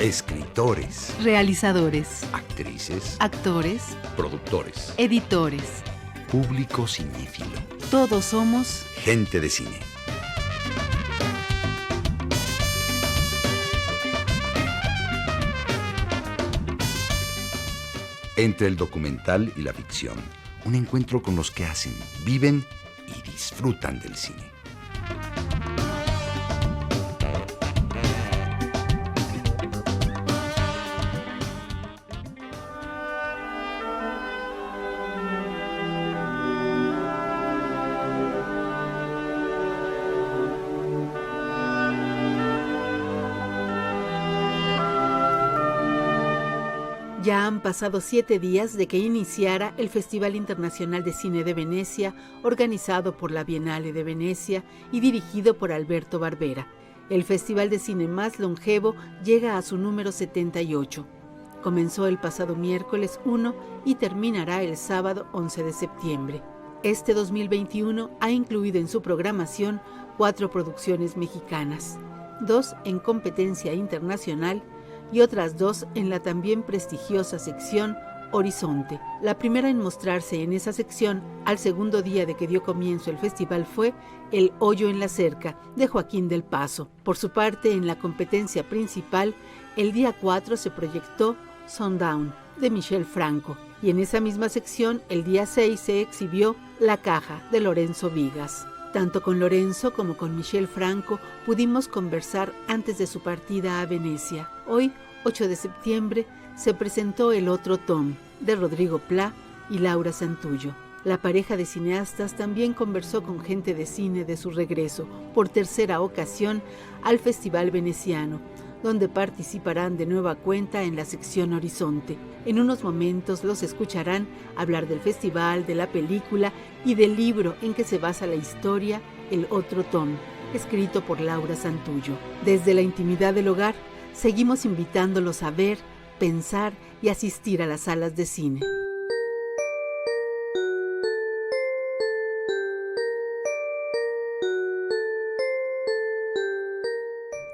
escritores, realizadores, actrices, actores, productores, editores, público cinéfilo. todos somos Gente de cine. Entre el documental y la ficción, un encuentro con los que hacen, viven y disfrutan del cine. Ya han pasado 7 días de que iniciara el Festival Internacional de Cine de Venecia, organizado por la Bienale de Venecia y dirigido por Alberto Barbera. El festival de cine más longevo llega a su número 78. Comenzó el pasado miércoles 1 y terminará el sábado 11 de septiembre. Este 2021 ha incluido en su programación 4 producciones mexicanas, 2 en competencia internacional y otras 2 en la también prestigiosa sección Horizonte. La primera en mostrarse en esa sección al segundo día de que dio comienzo el festival fue El hoyo en la cerca, de Joaquín del Pazo. Por su parte, en la competencia principal, el día 4 se proyectó Sundown, de Michel Franco, y en esa misma sección, el día 6 se exhibió La caja, de Lorenzo Vigas. Tanto con Lorenzo como con Michel Franco pudimos conversar antes de su partida a Venecia. Hoy, 8 de septiembre, se presentó El otro Tom, de Rodrigo Plá y Laura Santullo. La pareja de cineastas también conversó con Gente de Cine de su regreso, por tercera ocasión, al Festival Veneciano, donde participarán de nueva cuenta en la sección Horizonte. En unos momentos los escucharán hablar del festival, de la película y del libro en que se basa la historia, El otro Tom, escrito por Laura Santullo. Desde la intimidad del hogar, seguimos invitándolos a ver, pensar y asistir a las salas de cine.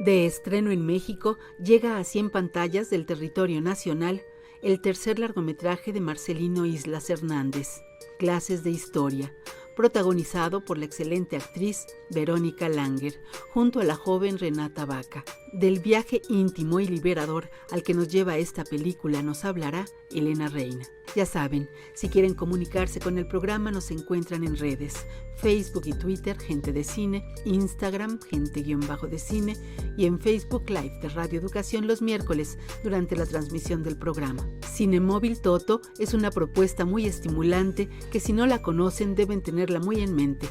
De estreno en México, llega a 100 pantallas del territorio nacional el tercer largometraje de Marcelino Islas Hernández, Clases de Historia, protagonizado por la excelente actriz Verónica Langer, junto a la joven Renata Vaca. Del viaje íntimo y liberador al que nos lleva esta película nos hablará Elena Reina. Ya saben, si quieren comunicarse con el programa nos encuentran en redes, Facebook y Twitter, Gente de Cine, Instagram, Gente-de Cine y en Facebook Live de Radio Educación los miércoles durante la transmisión del programa. Cinemóvil Toto es una propuesta muy estimulante que si no la conocen deben tenerla muy en mente.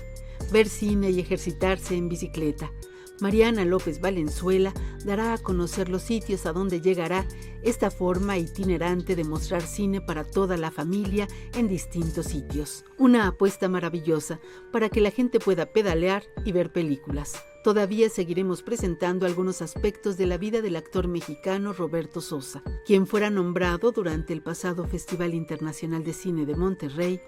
Ver cine y ejercitarse en bicicleta. Mariana López Valenzuela dará a conocer los sitios a donde llegará esta forma itinerante de mostrar cine para toda la familia en distintos sitios. Una apuesta maravillosa para que la gente pueda pedalear y ver películas. Todavía seguiremos presentando algunos aspectos de la vida del actor mexicano Roberto Sosa, quien fuera nombrado durante el pasado Festival Internacional de Cine de Monterrey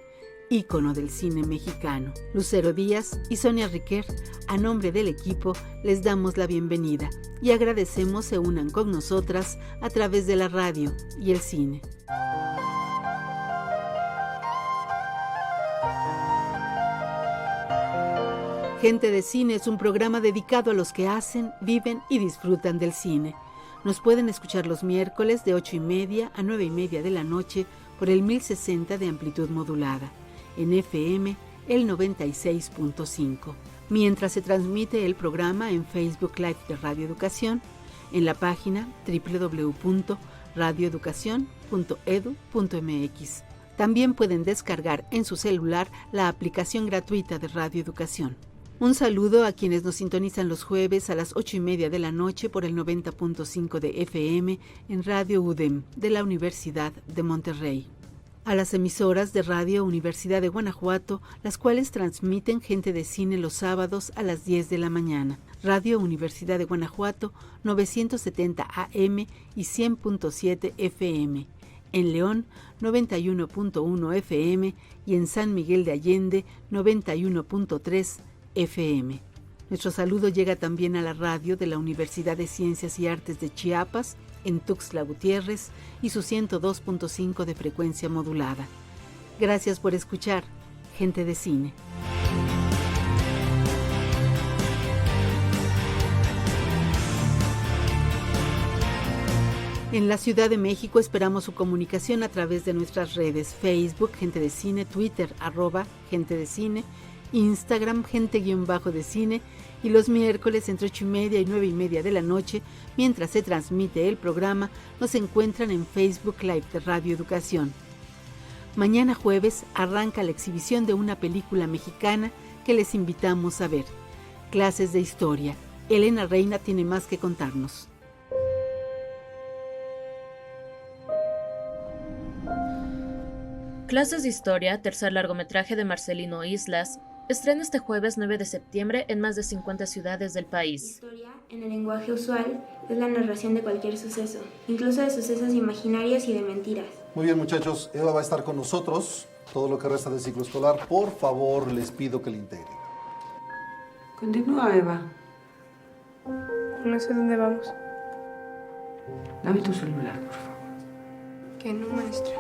ícono del cine mexicano. Lucero Díaz y Sonia Riquer, a nombre del equipo, les damos la bienvenida y agradecemos se unan con nosotras a través de la radio y el cine. Gente de Cine es un programa dedicado a los que hacen, viven y disfrutan del cine. Nos pueden escuchar los miércoles de 8:30 a 9:30 de la noche por el 1060 de amplitud modulada. En FM, el 96.5. Mientras se transmite el programa en Facebook Live de Radio Educación, en la página www.radioeducacion.edu.mx. También pueden descargar en su celular la aplicación gratuita de Radio Educación. Un saludo a quienes nos sintonizan los jueves a las 8:30 de la noche por el 90.5 de FM en Radio UDEM de la Universidad de Monterrey. A las emisoras de Radio Universidad de Guanajuato, las cuales transmiten Gente de Cine los sábados a las 10 de la mañana. Radio Universidad de Guanajuato, 970 AM y 100.7 FM. En León, 91.1 FM y en San Miguel de Allende, 91.3 FM. Nuestro saludo llega también a la radio de la Universidad de Ciencias y Artes de Chiapas, en Tuxtla Gutiérrez y su 102.5 de frecuencia modulada. Gracias por escuchar, Gente de Cine. En la Ciudad de México esperamos su comunicación a través de nuestras redes: Facebook, Gente de Cine, Twitter, @Gente de Cine, Instagram, Gente-de Cine, y los miércoles entre 8:30 y 9:30 de la noche, mientras se transmite el programa, nos encuentran en Facebook Live de Radio Educación. Mañana jueves arranca la exhibición de una película mexicana que les invitamos a ver: Clases de Historia. Elena Reina tiene más que contarnos. Clases de Historia, tercer largometraje de Marcelino Islas, estrena este jueves 9 de septiembre en más de 50 ciudades del país. La historia, en el lenguaje usual, es la narración de cualquier suceso, incluso de sucesos imaginarios y de mentiras. Muy bien, muchachos, Eva va a estar con nosotros todo lo que resta del ciclo escolar. Por favor, les pido que le integren. Continúa, Eva. No sé dónde vamos. Dame tu celular, por favor. Que no, maestra.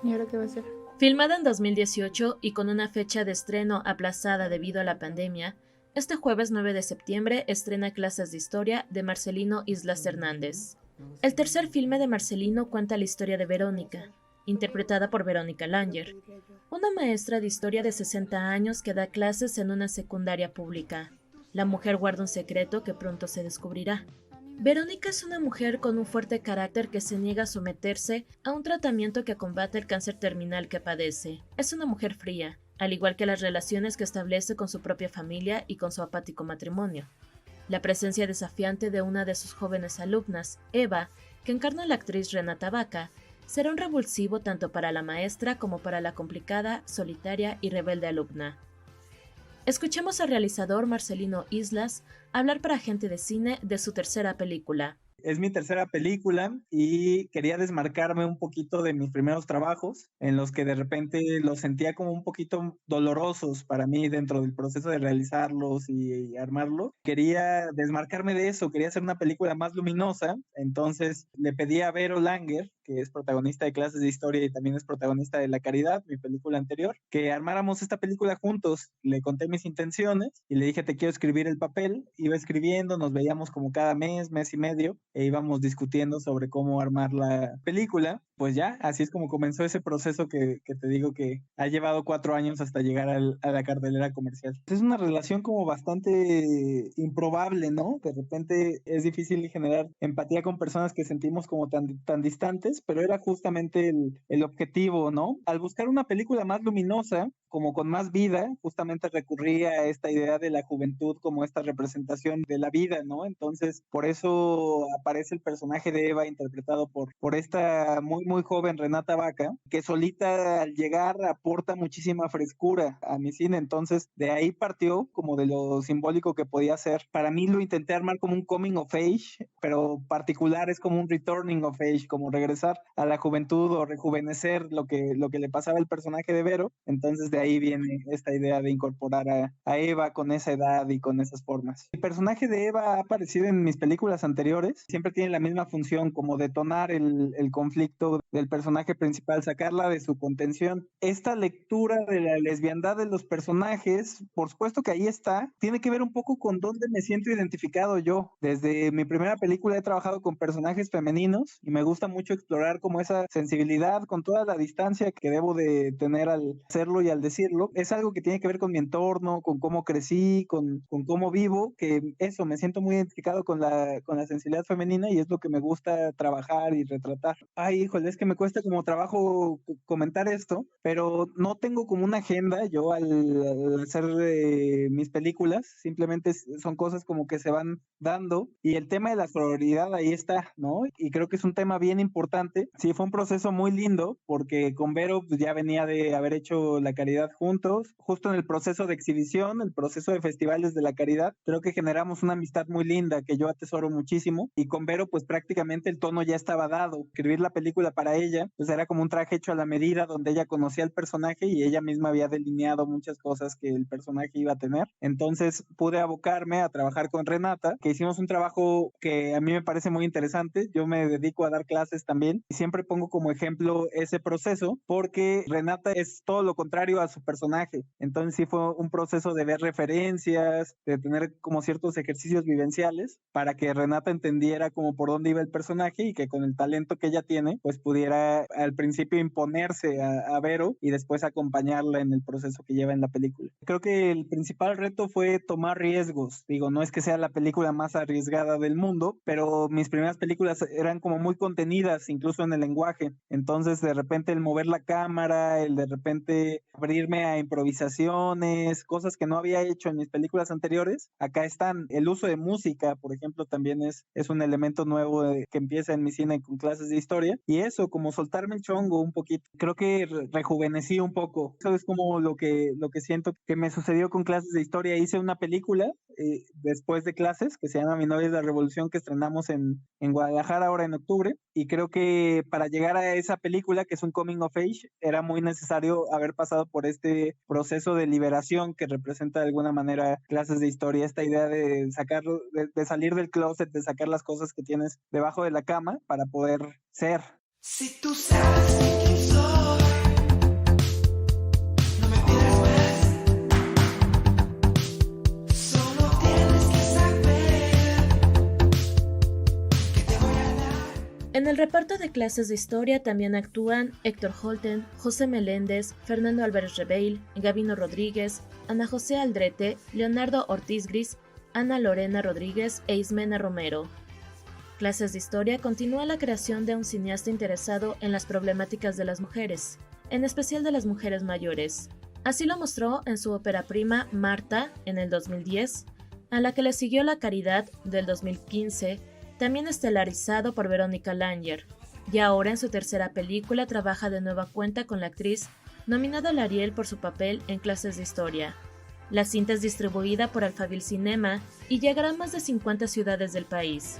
¿Y ahora qué va a hacer? Filmada en 2018 y con una fecha de estreno aplazada debido a la pandemia, este jueves 9 de septiembre estrena Clases de Historia de Marcelino Islas Hernández. El tercer filme de Marcelino cuenta la historia de Verónica, interpretada por Verónica Langer, una maestra de historia de 60 años que da clases en una secundaria pública. La mujer guarda un secreto que pronto se descubrirá. Verónica es una mujer con un fuerte carácter que se niega a someterse a un tratamiento que combate el cáncer terminal que padece. Es una mujer fría, al igual que las relaciones que establece con su propia familia y con su apático matrimonio. La presencia desafiante de una de sus jóvenes alumnas, Eva, que encarna la actriz Renata Vaca, será un revulsivo tanto para la maestra como para la complicada, solitaria y rebelde alumna. Escuchemos al realizador Marcelino Islas hablar para Gente de Cine de su tercera película. Es mi tercera película y quería desmarcarme un poquito de mis primeros trabajos, en los que de repente los sentía como un poquito dolorosos para mí dentro del proceso de realizarlos y armarlos. Quería desmarcarme de eso, quería hacer una película más luminosa, entonces le pedí a Vero Langer, que es protagonista de Clases de Historia y también es protagonista de La Caridad, mi película anterior, que armáramos esta película juntos. Le conté mis intenciones y le dije, te quiero escribir el papel. Iba escribiendo, nos veíamos como cada mes, mes y medio, e íbamos discutiendo sobre cómo armar la película. Pues ya, así es como comenzó ese proceso que te digo que ha llevado 4 años hasta llegar a la cartelera comercial. Es una relación como bastante improbable, ¿no? De repente es difícil generar empatía con personas que sentimos como tan distantes, pero era justamente el objetivo, ¿no? Al buscar una película más luminosa, como con más vida, justamente recurrí a esta idea de la juventud como esta representación de la vida, ¿no? Entonces, por eso aparece el personaje de Eva interpretado por esta muy joven Renata Vaca, que solita al llegar aporta muchísima frescura a mi cine. Entonces, de ahí partió como de lo simbólico que podía ser. Para mí lo intenté armar como un coming of age, pero particular es como un returning of age, como regresar a la juventud o rejuvenecer lo que le pasaba al personaje de Vero. Entonces, de ahí viene esta idea de incorporar a Eva con esa edad y con esas formas. El personaje de Eva ha aparecido en mis películas anteriores, siempre tiene la misma función, como detonar el conflicto del personaje principal, sacarla de su contención. Esta lectura de la lesbiandad de los personajes, por supuesto que ahí está, tiene que ver un poco con dónde me siento identificado yo. Desde mi primera película he trabajado con personajes femeninos y me gusta mucho explorar como esa sensibilidad con toda la distancia que debo de tener al hacerlo y al decirlo. Es algo que tiene que ver con mi entorno, con cómo crecí, con cómo vivo, que eso, me siento muy identificado con la sensibilidad femenina y es lo que me gusta trabajar y retratar. Ay, híjole, es que me cuesta como trabajo comentar esto, pero no tengo como una agenda yo al hacer mis películas, simplemente son cosas como que se van dando y el tema de la sororidad ahí está, ¿no? Y creo que es un tema bien importante. Sí, fue un proceso muy lindo porque con Vero pues, ya venía de haber hecho La Caridad caridad juntos, justo en el proceso de exhibición, el proceso de festivales de la caridad. Creo que generamos una amistad muy linda que yo atesoro muchísimo, y con Vero pues prácticamente el tono ya estaba dado. Escribir la película para ella pues era como un traje hecho a la medida, donde ella conocía el personaje y ella misma había delineado muchas cosas que el personaje iba a tener. Entonces pude abocarme a trabajar con Renata, que hicimos un trabajo que a mí me parece muy interesante. Yo me dedico a dar clases también y siempre pongo como ejemplo ese proceso, porque Renata es todo lo contrario a su personaje. Entonces sí fue un proceso de ver referencias, de tener como ciertos ejercicios vivenciales para que Renata entendiera como por dónde iba el personaje, y que con el talento que ella tiene pues pudiera al principio imponerse a Vero y después acompañarla en el proceso que lleva en la película. Creo que el principal reto fue tomar riesgos. Digo, no es que sea la película más arriesgada del mundo, pero mis primeras películas eran como muy contenidas, incluso en el lenguaje. Entonces de repente el mover la cámara, el de repente abrirme a improvisaciones, cosas que no había hecho en mis películas anteriores, acá están. El uso de música, por ejemplo, también es un elemento nuevo que empieza en mi cine con clases de historia, y eso, como soltarme el chongo un poquito. Creo que rejuvenecí un poco. Eso es como lo que siento que me sucedió con clases de historia. Hice una película después de clases que se llama Mi novia es la revolución, que estrenamos en Guadalajara ahora en octubre, y creo que para llegar a esa película, que es un coming of age, era muy necesario haber pasado por este proceso de liberación que representa de alguna manera clases de historia, esta idea de sacarlo, de salir del closet, de sacar las cosas que tienes debajo de la cama para poder ser. Si tú sabes quién soy, no me pidas más. Solo tienes que saber que te voy a dar. En el reparto de clases de historia también actúan Héctor Holten, José Meléndez, Fernando Álvarez Rebeil, Gabino Rodríguez, Ana José Aldrete, Leonardo Ortiz Gris, Ana Lorena Rodríguez e Ismena Romero. Clases de Historia continúa la creación de un cineasta interesado en las problemáticas de las mujeres, en especial de las mujeres mayores. Así lo mostró en su ópera prima Marta en el 2010, a la que le siguió La Caridad del 2015, también estelarizado por Verónica Langer, y ahora en su tercera película trabaja de nueva cuenta con la actriz nominada al Ariel por su papel en Clases de Historia. La cinta es distribuida por Alphaville Cinema y llegará a más de 50 ciudades del país.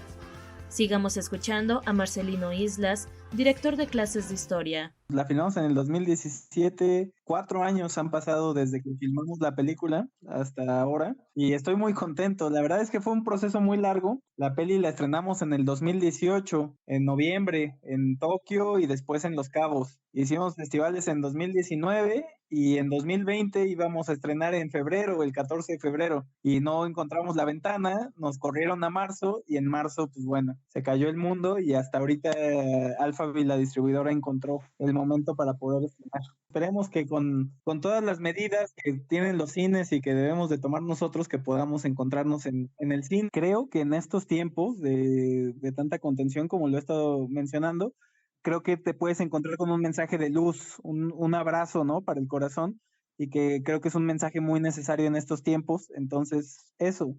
Sigamos escuchando a Marcelino Islas, director de Clases de Historia. La filmamos en el 2017, 4 años han pasado desde que filmamos la película hasta ahora, y estoy muy contento. La verdad es que fue un proceso muy largo. La peli la estrenamos en el 2018, en noviembre, en Tokio y después en Los Cabos. Hicimos festivales en 2019 y en 2020 íbamos a estrenar en febrero, el 14 de febrero, y no encontramos la ventana, nos corrieron a marzo, y en marzo, pues bueno, se cayó el mundo, y hasta ahorita Alphaville, la distribuidora, encontró el momento para poder estrenar. Esperemos que con todas las medidas que tienen los cines y que debemos de tomar nosotros, que podamos encontrarnos en el cine. Creo que en estos tiempos de tanta contención, como lo he estado mencionando, creo que te puedes encontrar con un mensaje de luz, un abrazo, ¿no?, para el corazón, y que creo que es un mensaje muy necesario en estos tiempos. Entonces, eso.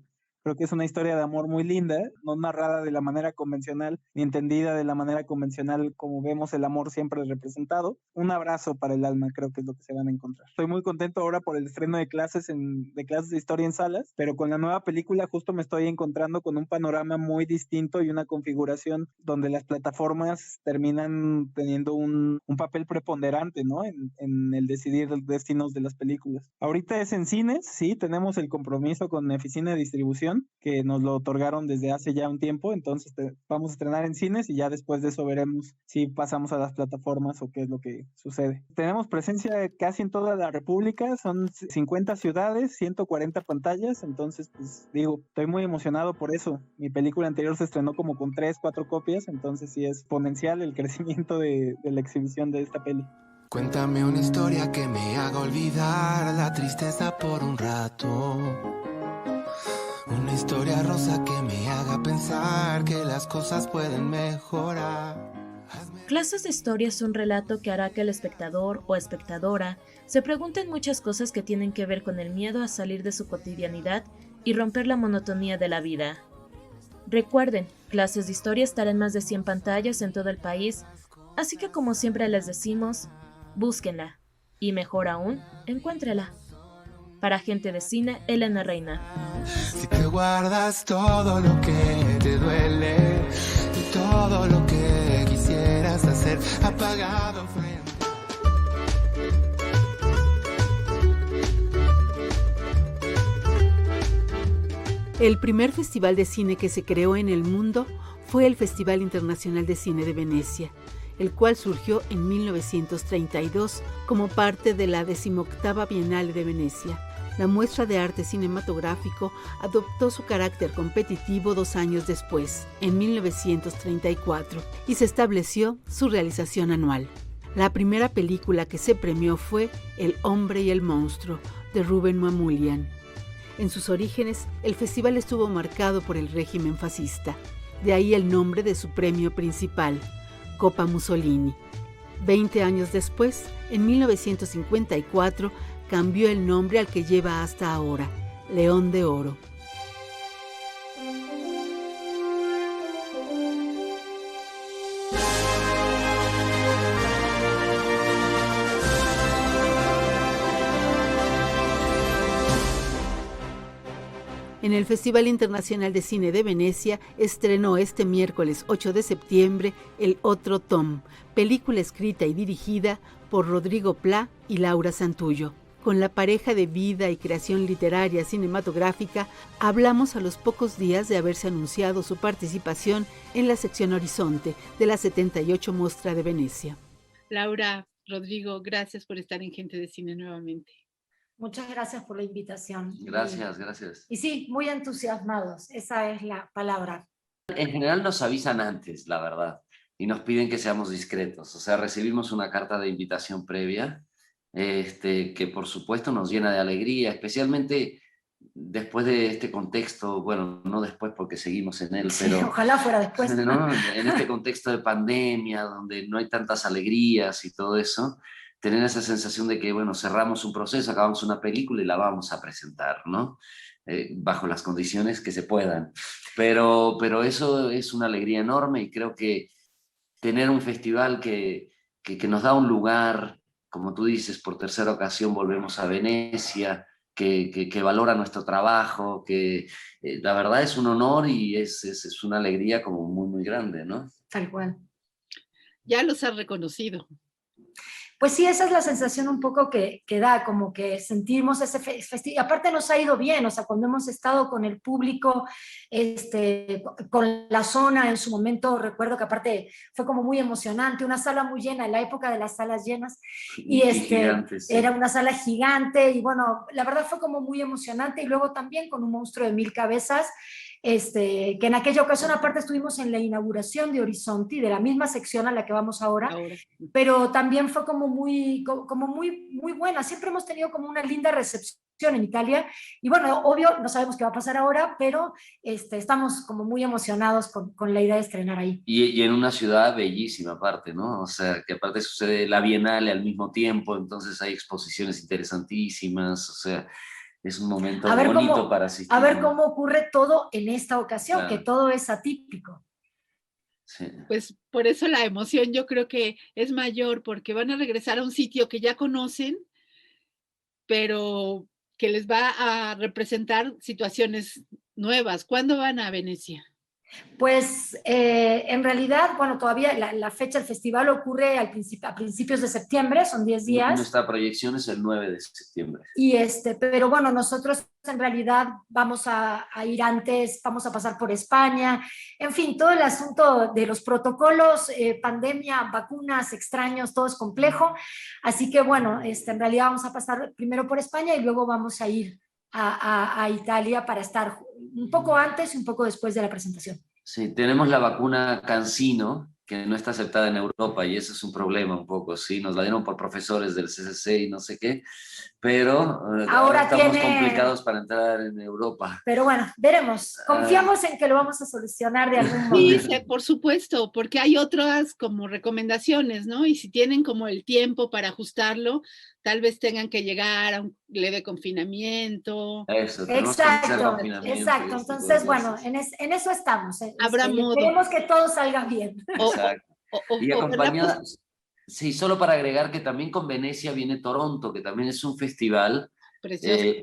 Creo que es una historia de amor muy linda, no narrada de la manera convencional, ni entendida de la manera convencional como vemos el amor siempre representado. Un abrazo para el alma, creo que es lo que se van a encontrar. Estoy muy contento ahora por el estreno de clases de historia en salas, pero con la nueva película justo me estoy encontrando con un panorama muy distinto y una configuración donde las plataformas terminan teniendo un papel preponderante, ¿no?, en el decidir los destinos de las películas. Ahorita es en cines, sí, tenemos el compromiso con Eficine Distribución, que nos lo otorgaron desde hace ya un tiempo. Entonces vamos a estrenar en cines y ya después de eso veremos si pasamos a las plataformas o qué es lo que sucede. Tenemos presencia casi en toda la República, son 50 ciudades, 140 pantallas, entonces pues digo, estoy muy emocionado por eso. Mi película anterior se estrenó como con 3-4 copias, entonces sí es exponencial el crecimiento de la exhibición de esta peli. Cuéntame una historia que me haga olvidar la tristeza por un rato. Una historia rosa que me haga pensar que las cosas pueden mejorar. Clases de Historia es un relato que hará que el espectador o espectadora se pregunten muchas cosas que tienen que ver con el miedo a salir de su cotidianidad y romper la monotonía de la vida. Recuerden, Clases de Historia estará en más de 100 pantallas en todo el país, así que como siempre les decimos, búsquenla. Y mejor aún, encuéntrela. Para Gente de Cine, Elena Reina. Si te guardas todo lo que te duele y todo lo que quisieras hacer apagado frente. El primer festival de cine que se creó en el mundo fue el Festival Internacional de Cine de Venecia, el cual surgió en 1932 como parte de la 18ª Bienal de Venecia. La muestra de arte cinematográfico adoptó su carácter competitivo 2 años después, en 1934, y se estableció su realización anual. La primera película que se premió fue El hombre y el monstruo, de Rubén Mamoulian. En sus orígenes, el festival estuvo marcado por el régimen fascista, de ahí el nombre de su premio principal, Copa Mussolini. 20 años después, en 1954, cambió el nombre al que lleva hasta ahora, León de Oro. En el Festival Internacional de Cine de Venecia estrenó este miércoles 8 de septiembre El Otro Tom, película escrita y dirigida por Rodrigo Plá y Laura Santullo. Con la pareja de vida y creación literaria cinematográfica, hablamos a los pocos días de haberse anunciado su participación en la sección Horizonte de la 78 Mostra de Venecia. Laura, Rodrigo, gracias por estar en Gente de Cine nuevamente. Muchas gracias por la invitación. Gracias. Y sí, muy entusiasmados, esa es la palabra. En general nos avisan antes, la verdad, y nos piden que seamos discretos. O sea, recibimos una carta de invitación previa, que por supuesto nos llena de alegría, especialmente después de este contexto, bueno, no después porque seguimos en él, pero... Sí, ojalá fuera después. ¿no? En este contexto de pandemia, donde no hay tantas alegrías y todo eso, tener esa sensación de que, bueno, cerramos un proceso, acabamos una película y la vamos a presentar, ¿no? Bajo las condiciones que se puedan. Pero eso es una alegría enorme y creo que tener un festival que nos da un lugar, como tú dices, por tercera ocasión volvemos a Venecia, que valora nuestro trabajo, que la verdad es un honor y es una alegría como muy, muy grande, ¿no? Tal cual. Ya los has reconocido. Pues sí, esa es la sensación un poco que da, como que sentimos ese festival. Aparte nos ha ido bien, o sea, cuando hemos estado con el público, con la zona en su momento, recuerdo que aparte fue como muy emocionante, una sala muy llena, en la época de las salas llenas, y gigante, sí. Era una sala gigante, y bueno, la verdad fue como muy emocionante, y luego también con un monstruo de 1000 cabezas, que en aquella ocasión aparte estuvimos en la inauguración de Horizonte, de la misma sección a la que vamos ahora. Pero también fue como muy buena. Siempre hemos tenido como una linda recepción en Italia, y bueno, obvio, no sabemos qué va a pasar ahora, pero estamos como muy emocionados con la idea de estrenar ahí. Y en una ciudad bellísima aparte, ¿no? O sea, que aparte sucede la Bienale al mismo tiempo, entonces hay exposiciones interesantísimas, o sea... Es un momento bonito para asistir. A ver cómo ocurre todo en esta ocasión, claro, que todo es atípico. Sí. Pues por eso la emoción yo creo que es mayor, porque van a regresar a un sitio que ya conocen, pero que les va a representar situaciones nuevas. ¿Cuándo van a Venecia? Pues en realidad, bueno, todavía la fecha del festival ocurre a principios de septiembre, son 10 días. Nuestra proyección es el 9 de septiembre. Y pero bueno, nosotros en realidad vamos a ir antes, vamos a pasar por España, en fin, todo el asunto de los protocolos, pandemia, vacunas, extraños, todo es complejo. Así que bueno, en realidad vamos a pasar primero por España y luego vamos a ir a Italia para estar un poco antes y un poco después de la presentación. Sí, tenemos la vacuna CanSino, que no está aceptada en Europa, y eso es un problema un poco, sí, nos la dieron por profesores del CCC y no sé qué, pero ahora estamos complicados para entrar en Europa. Pero bueno, veremos, confiamos en que lo vamos a solucionar de algún modo. Sí, por supuesto, porque hay otras como recomendaciones, ¿no? Y si tienen como el tiempo para ajustarlo, tal vez tengan que llegar a un leve confinamiento. Eso, exacto. Entonces, bueno, en eso estamos. Queremos que todo salga bien. Exacto. Y acompañada... Sí, solo para agregar que también con Venecia viene Toronto, que también es un festival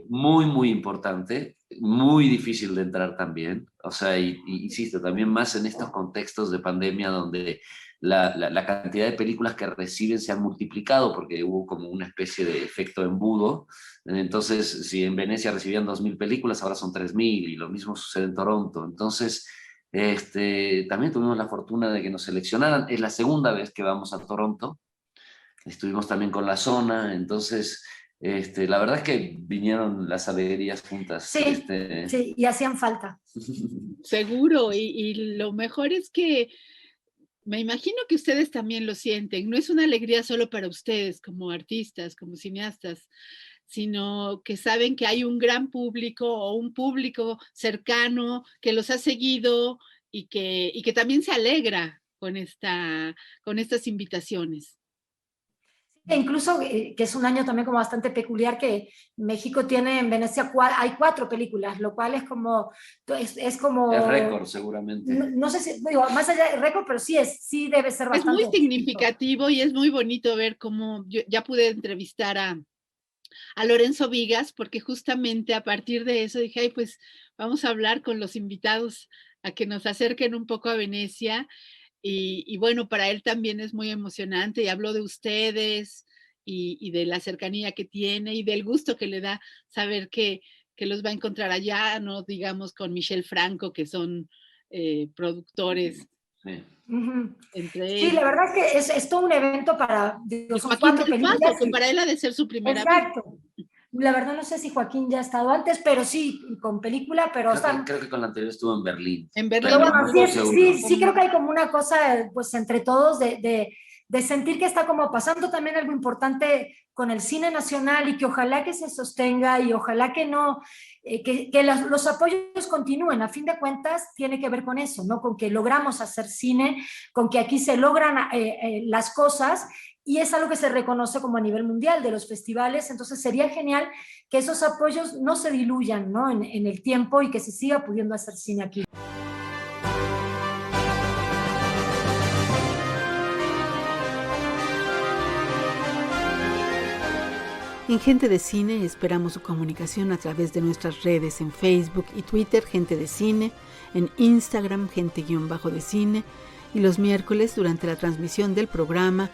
muy, muy importante, muy difícil de entrar también. O sea, insisto, también más en estos contextos de pandemia donde la cantidad de películas que reciben se han multiplicado porque hubo como una especie de efecto embudo. Entonces, si en Venecia recibían 2.000 películas, ahora son 3.000 y lo mismo sucede en Toronto. Entonces, también tuvimos la fortuna de que nos seleccionaran. Es la segunda vez que vamos a Toronto. Estuvimos también con La Zona, entonces la verdad es que vinieron las alegrías juntas. Sí, sí, y hacían falta. Seguro, y lo mejor es que me imagino que ustedes también lo sienten. No es una alegría solo para ustedes como artistas, como cineastas, sino que saben que hay un gran público o un público cercano que los ha seguido y que también se alegra con estas invitaciones. Incluso que es un año también como bastante peculiar, que México tiene en Venecia, hay 4 películas, lo cual es como... Es como... Es récord, seguramente. No sé si, digo, más allá de récord, pero sí debe ser bastante... Es muy significativo y es muy bonito ver cómo yo ya pude entrevistar a Lorenzo Vigas, porque justamente a partir de eso dije, ay, pues vamos a hablar con los invitados a que nos acerquen un poco a Venecia. Y bueno, para él también es muy emocionante y habló de ustedes y de la cercanía que tiene y del gusto que le da saber que los va a encontrar allá, no digamos con Michel Franco, que son productores. Sí. Entre sí, la verdad es que es todo un evento para... Digo, son Joaquín 4 películas. que para él ha de ser su primera vez. Exacto. La verdad no sé si Joaquín ya ha estado antes, pero sí, con película, pero... Creo que con la anterior estuvo en Berlín. En Berlín. Pero bueno, sí creo que hay como una cosa, pues entre todos, de sentir que está como pasando también algo importante con el cine nacional y que ojalá que se sostenga y ojalá que no, que los apoyos continúen. A fin de cuentas, tiene que ver con eso, ¿no? Con que logramos hacer cine, con que aquí se logran las cosas. Y es algo que se reconoce como a nivel mundial de los festivales, entonces sería genial que esos apoyos no se diluyan, ¿no? en el tiempo y que se siga pudiendo hacer cine aquí. En Gente de Cine esperamos su comunicación a través de nuestras redes en Facebook y Twitter, Gente de Cine, en Instagram, Gente-de Cine, y los miércoles durante la transmisión del programa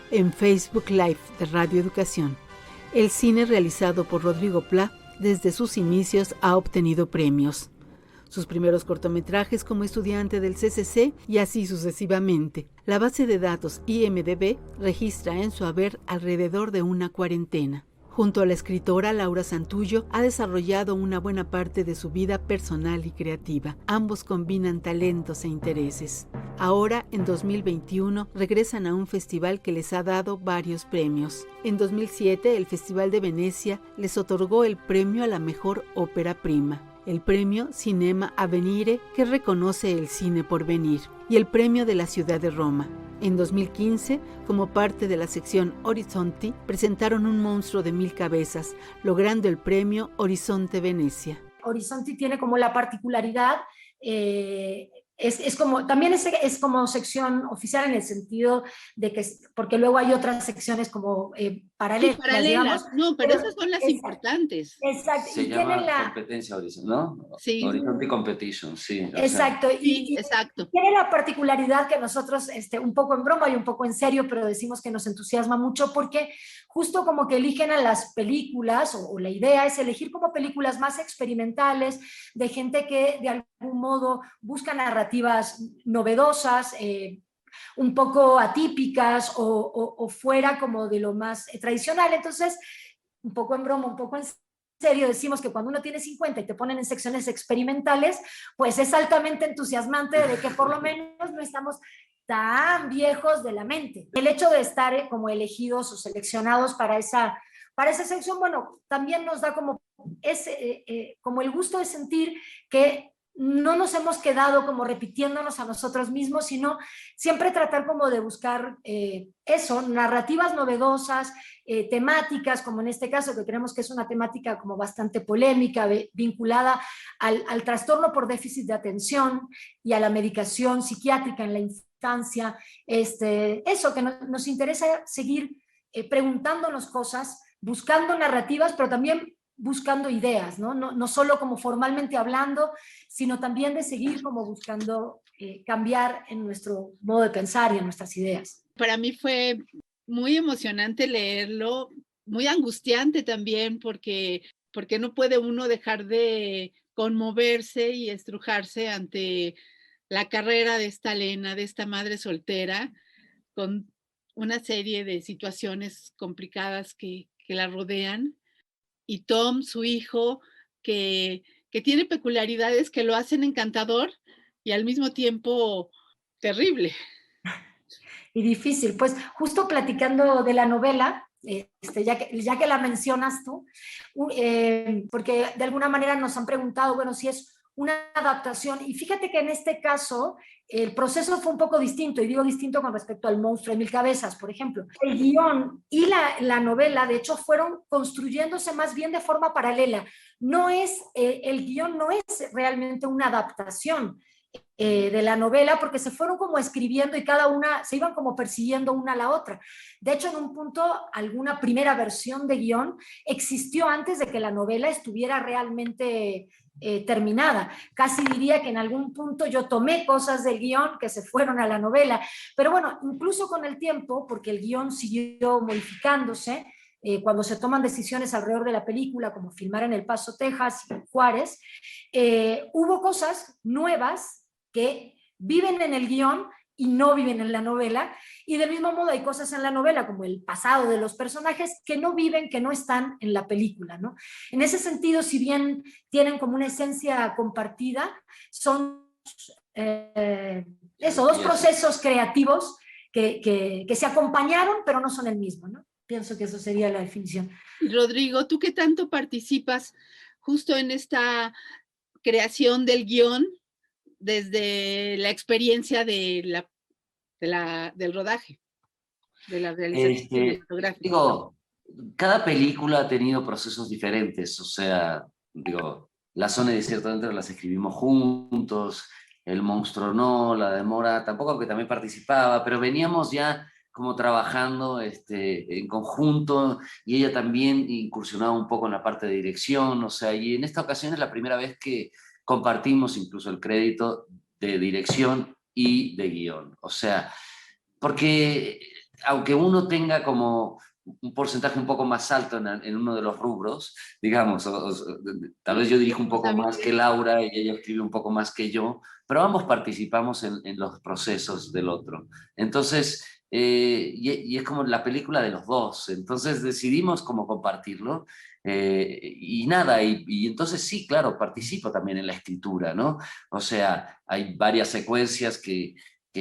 en Facebook Live de Radio Educación. El cine realizado por Rodrigo Pla desde sus inicios ha obtenido premios. Sus primeros cortometrajes como estudiante del CCC y así sucesivamente. La base de datos IMDb registra en su haber alrededor de una 40. Junto a la escritora Laura Santullo, ha desarrollado una buena parte de su vida personal y creativa. Ambos combinan talentos e intereses. Ahora, en 2021, regresan a un festival que les ha dado varios premios. En 2007, el Festival de Venecia les otorgó el premio a la mejor ópera prima, el premio Cinema Avvenire, que reconoce el cine por venir, y el premio de la ciudad de Roma. En 2015, como parte de la sección Horizonti, presentaron Un monstruo de 1000 cabezas, logrando el premio Horizonte Venecia. Horizonti tiene como la particularidad, es como, también es como sección oficial en el sentido de que, porque luego hay otras secciones como paralelas, digamos. No, pero esas son las importantes. Exacto. Se llama competencia Horizon, ¿no? Sí. Horizonte Competition, sí. Exacto. Exacto. Tiene la particularidad que nosotros, un poco en broma y un poco en serio, pero decimos que nos entusiasma mucho porque justo como que eligen a las películas, o la idea es elegir como películas más experimentales, de gente que de algún modo busca narrativas novedosas, un poco atípicas o fuera como de lo más tradicional. Entonces, un poco en broma, un poco en serio, decimos que cuando uno tiene 50 y te ponen en secciones experimentales, pues es altamente entusiasmante de que por lo menos no estamos tan viejos de la mente. El hecho de estar como elegidos o seleccionados para esa sección, bueno, también nos da como el gusto de sentir que no nos hemos quedado como repitiéndonos a nosotros mismos, sino siempre tratar como de buscar narrativas novedosas, temáticas, como en este caso, que creemos que es una temática como bastante polémica, vinculada al trastorno por déficit de atención y a la medicación psiquiátrica en la infancia. militancia, eso, que nos interesa seguir preguntándonos cosas, buscando narrativas, pero también buscando ideas, ¿no? No solo como formalmente hablando, sino también de seguir como buscando cambiar en nuestro modo de pensar y en nuestras ideas. Para mí fue muy emocionante leerlo, muy angustiante también, porque no puede uno dejar de conmoverse y estrujarse ante la carrera de esta Lena, de esta madre soltera, con una serie de situaciones complicadas que la rodean. Y Tom, su hijo, que tiene peculiaridades que lo hacen encantador y al mismo tiempo terrible. Y difícil. Pues justo platicando de la novela, ya que la mencionas tú, porque de alguna manera nos han preguntado, bueno, si es una adaptación, y fíjate que en este caso el proceso fue un poco distinto, y digo distinto con respecto al Monstruo de Mil Cabezas, por ejemplo. El guión y la novela, de hecho, fueron construyéndose más bien de forma paralela. El guión no es realmente una adaptación de la novela, porque se fueron como escribiendo y cada una se iban como persiguiendo una a la otra. De hecho, en un punto, alguna primera versión de guión existió antes de que la novela estuviera realmente terminada. Casi diría que en algún punto yo tomé cosas del guión que se fueron a la novela, pero bueno, incluso con el tiempo, porque el guión siguió modificándose, cuando se toman decisiones alrededor de la película, como filmar en El Paso, Texas y en Juárez, hubo cosas nuevas que viven en el guión y no viven en la novela, y del mismo modo hay cosas en la novela, como el pasado de los personajes, que no viven, que no están en la película, ¿no? En ese sentido, si bien tienen como una esencia compartida, son dos procesos creativos que se acompañaron, pero no son el mismo, ¿no? Pienso que eso sería la definición. Rodrigo, ¿tú qué tanto participas justo en esta creación del guión desde la experiencia del rodaje, de la realización cinematográfica? Digo, cada película ha tenido procesos diferentes, o sea, digo, La Zona de Desierto Adentro las escribimos juntos, El Monstruo no, La Demora tampoco, que también participaba, pero veníamos ya como trabajando en conjunto, y ella también incursionaba un poco en la parte de dirección, o sea, y en esta ocasión es la primera vez que compartimos incluso el crédito de dirección y de guión. O sea, porque aunque uno tenga como un porcentaje un poco más alto en uno de los rubros, digamos, tal vez yo dirijo un poco más que Laura y ella escribe un poco más que yo, pero ambos participamos en los procesos del otro. Entonces, y es como la película de los dos, entonces decidimos como compartirlo. Y nada, y entonces sí, claro, participo también en la escritura, ¿no? O sea, hay varias secuencias que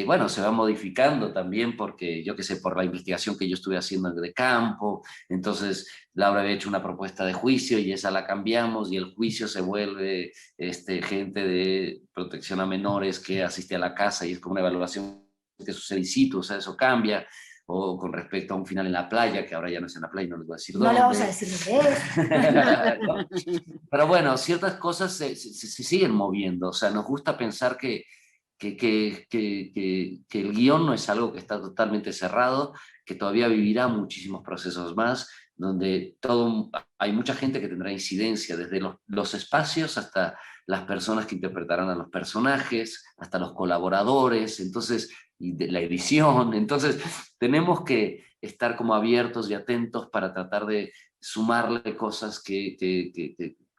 bueno, se van modificando también porque, yo qué sé, por la investigación que yo estuve haciendo de campo, entonces Laura había hecho una propuesta de juicio y esa la cambiamos y el juicio se vuelve gente de protección a menores que asiste a la casa y es como una evaluación que sucede in situ, o sea, eso cambia. O con respecto a un final en la playa, que ahora ya no es en la playa, no les voy a decir dónde. No le vamos a decir dónde es. Pero bueno, ciertas cosas se siguen moviendo. O sea, nos gusta pensar que el guión no es algo que está totalmente cerrado, que todavía vivirá muchísimos procesos más, donde hay mucha gente que tendrá incidencia, desde los espacios hasta las personas que interpretarán a los personajes, hasta los colaboradores, entonces, y de la edición. Entonces, tenemos que estar como abiertos y atentos para tratar de sumarle cosas que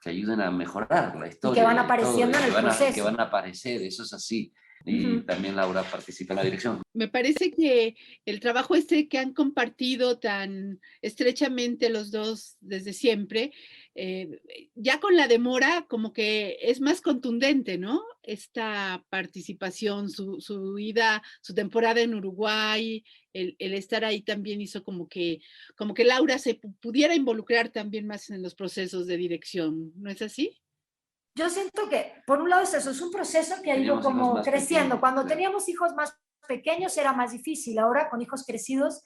ayuden a mejorar la historia. Y que van apareciendo en el proceso. Que van a aparecer, eso es así. Y también Laura participa en la dirección. Me parece que el trabajo que han compartido tan estrechamente los dos desde siempre, ya con La Demora como que es más contundente, ¿no? Esta participación, su ida, su temporada en Uruguay, el estar ahí también hizo como que Laura se pudiera involucrar también más en los procesos de dirección, ¿no es así? Yo siento que, por un lado es eso, es un proceso que ha ido como creciendo. Cuando teníamos hijos más pequeños era más difícil, ahora con hijos crecidos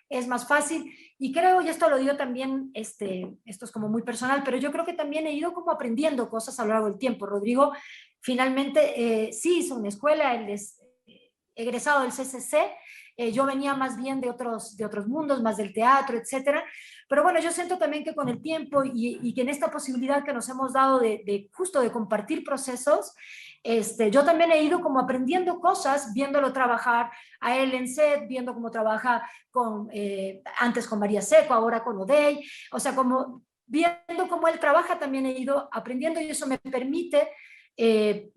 es más fácil. Y creo, y esto lo digo también, esto es como muy personal, pero yo creo que también he ido como aprendiendo cosas a lo largo del tiempo. Rodrigo finalmente sí hizo una escuela, él es egresado del CCC, yo venía más bien de otros mundos, más del teatro, etcétera. Pero bueno, yo siento también que con el tiempo y que en esta posibilidad que nos hemos dado justo de compartir procesos, yo también he ido como aprendiendo cosas, viéndolo trabajar a él en set, viendo cómo trabaja antes con María Seco, ahora con Odey, o sea, como viendo cómo él trabaja, también he ido aprendiendo y eso me permite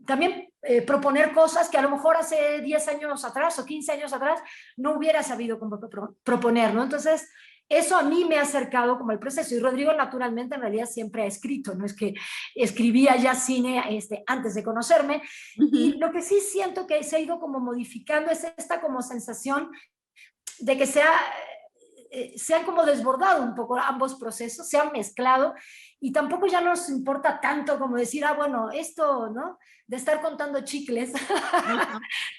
también proponer cosas que a lo mejor hace 10 años atrás o 15 años atrás no hubiera sabido cómo proponer, ¿no? Entonces, eso a mí me ha acercado como el proceso, y Rodrigo naturalmente en realidad siempre ha escrito, no es que escribía ya cine antes de conocerme, y lo que sí siento que se ha ido como modificando es esta como sensación de que se han como desbordado un poco ambos procesos, se han mezclado, y tampoco ya nos importa tanto como decir, bueno, esto, ¿no? De estar contando chicles,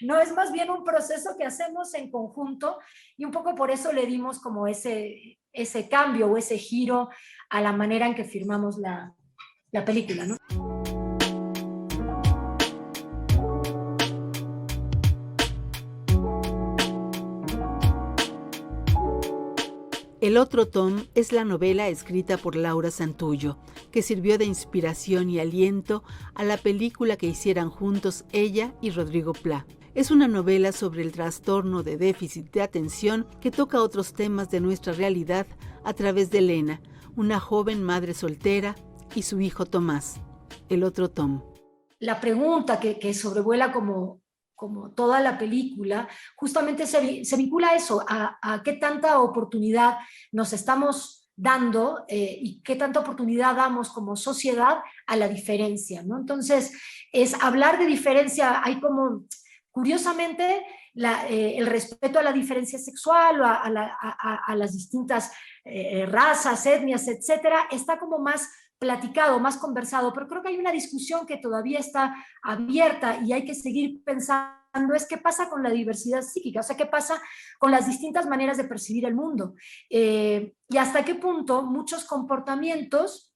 no, es más bien un proceso que hacemos en conjunto, y un poco por eso le dimos como ese cambio o ese giro a la manera en que firmamos la película, ¿no? El otro tom es la novela escrita por Laura Santullo, que sirvió de inspiración y aliento a la película que hicieran juntos ella y Rodrigo Plá. Es una novela sobre el trastorno de déficit de atención que toca otros temas de nuestra realidad a través de Elena, una joven madre soltera, y su hijo Tomás. El otro tom. La pregunta que sobrevuela como toda la película, justamente se vincula a eso, a qué tanta oportunidad nos estamos dando y qué tanta oportunidad damos como sociedad a la diferencia, ¿no? Entonces, es hablar de diferencia, hay como, curiosamente, el respeto a la diferencia sexual, a las distintas razas, etnias, etcétera, está como más platicado, más conversado, pero creo que hay una discusión que todavía está abierta y hay que seguir pensando, es qué pasa con la diversidad psíquica, o sea, qué pasa con las distintas maneras de percibir el mundo, y hasta qué punto muchos comportamientos